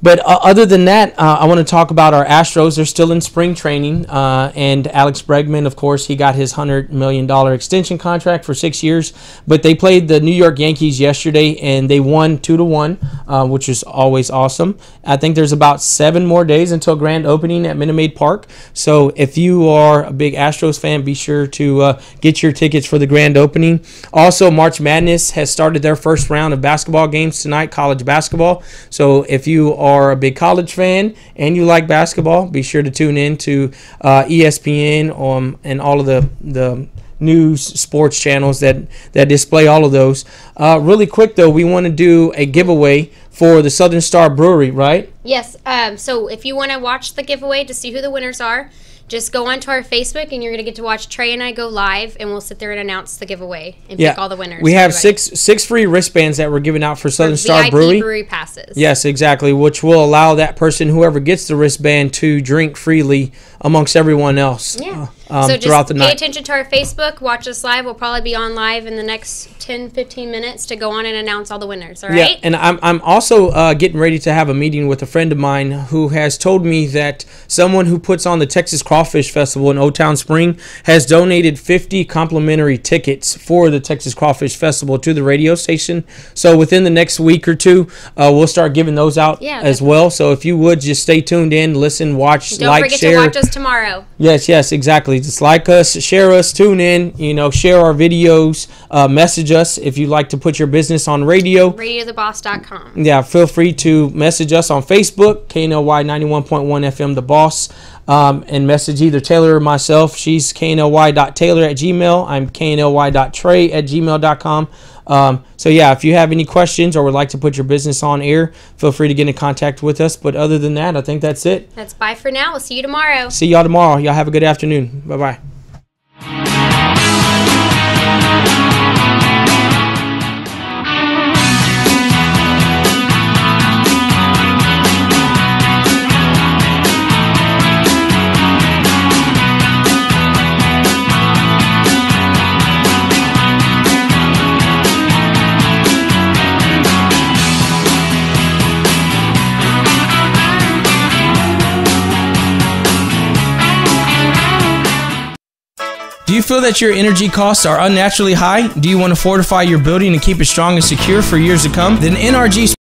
But other than that, I want to talk about our Astros. They're still in spring training. And Alex Bregman, of course, he got his $100 million extension contract for 6 years. But they played the New York Yankees yesterday, and they won 2-1, which is always awesome. I think there's about 7 more days until grand opening at Minute Maid Park. So if you are a big Astros fan, be sure to get your tickets for the grand opening. Also, March Madness has started their first round of basketball games tonight, college basketball. So if you are a big college fan and you like basketball, be sure to tune in to ESPN and all of the news sports channels that display all of those. Really quick though, we want to do a giveaway for the Southern Star Brewery, right? Yes. So if you want to watch the giveaway to see who the winners are, just go onto our Facebook, and you're going to get to watch Trey and I go live, and we'll sit there and announce the giveaway and pick all the winners. We have six free wristbands that we're giving out for Southern Star VIP Brewery. brewery passes. Yes, exactly, which will allow that person, whoever gets the wristband, to drink freely amongst everyone else. Yeah. Throughout So just the pay night. attention to our Facebook. Watch us live. We'll probably be on live in the next 10-15 minutes to go on and announce all the winners. All right? Yeah, and I'm also getting ready to have a meeting with a friend of mine who has told me that someone who puts on the Texas Crawfish Festival in Old Town Spring has donated 50 complimentary tickets for the Texas Crawfish Festival to the radio station. So within the next week or two, we'll start giving those out as well. So if you would just stay tuned in, listen, watch, Don't like, forget share. to watch us tomorrow. Yes, exactly. Just like us, share us, tune in, share our videos, message us if you'd like to put your business on radio. RadioTheBoss.com. Yeah, feel free to message us on Facebook, KNLY 91.1 FM The Boss, and message either Taylor or myself. She's knly.taylor@gmail. I'm knly.trey@gmail.com. So yeah, if you have any questions or would like to put your business on air, feel free to get in contact with us. But other than that, I think that's it. That's bye for now. We'll see you tomorrow. See y'all tomorrow. Y'all have a good afternoon. Bye-bye. Do you feel that your energy costs are unnaturally high? Do you want to fortify your building and keep it strong and secure for years to come? Then NRG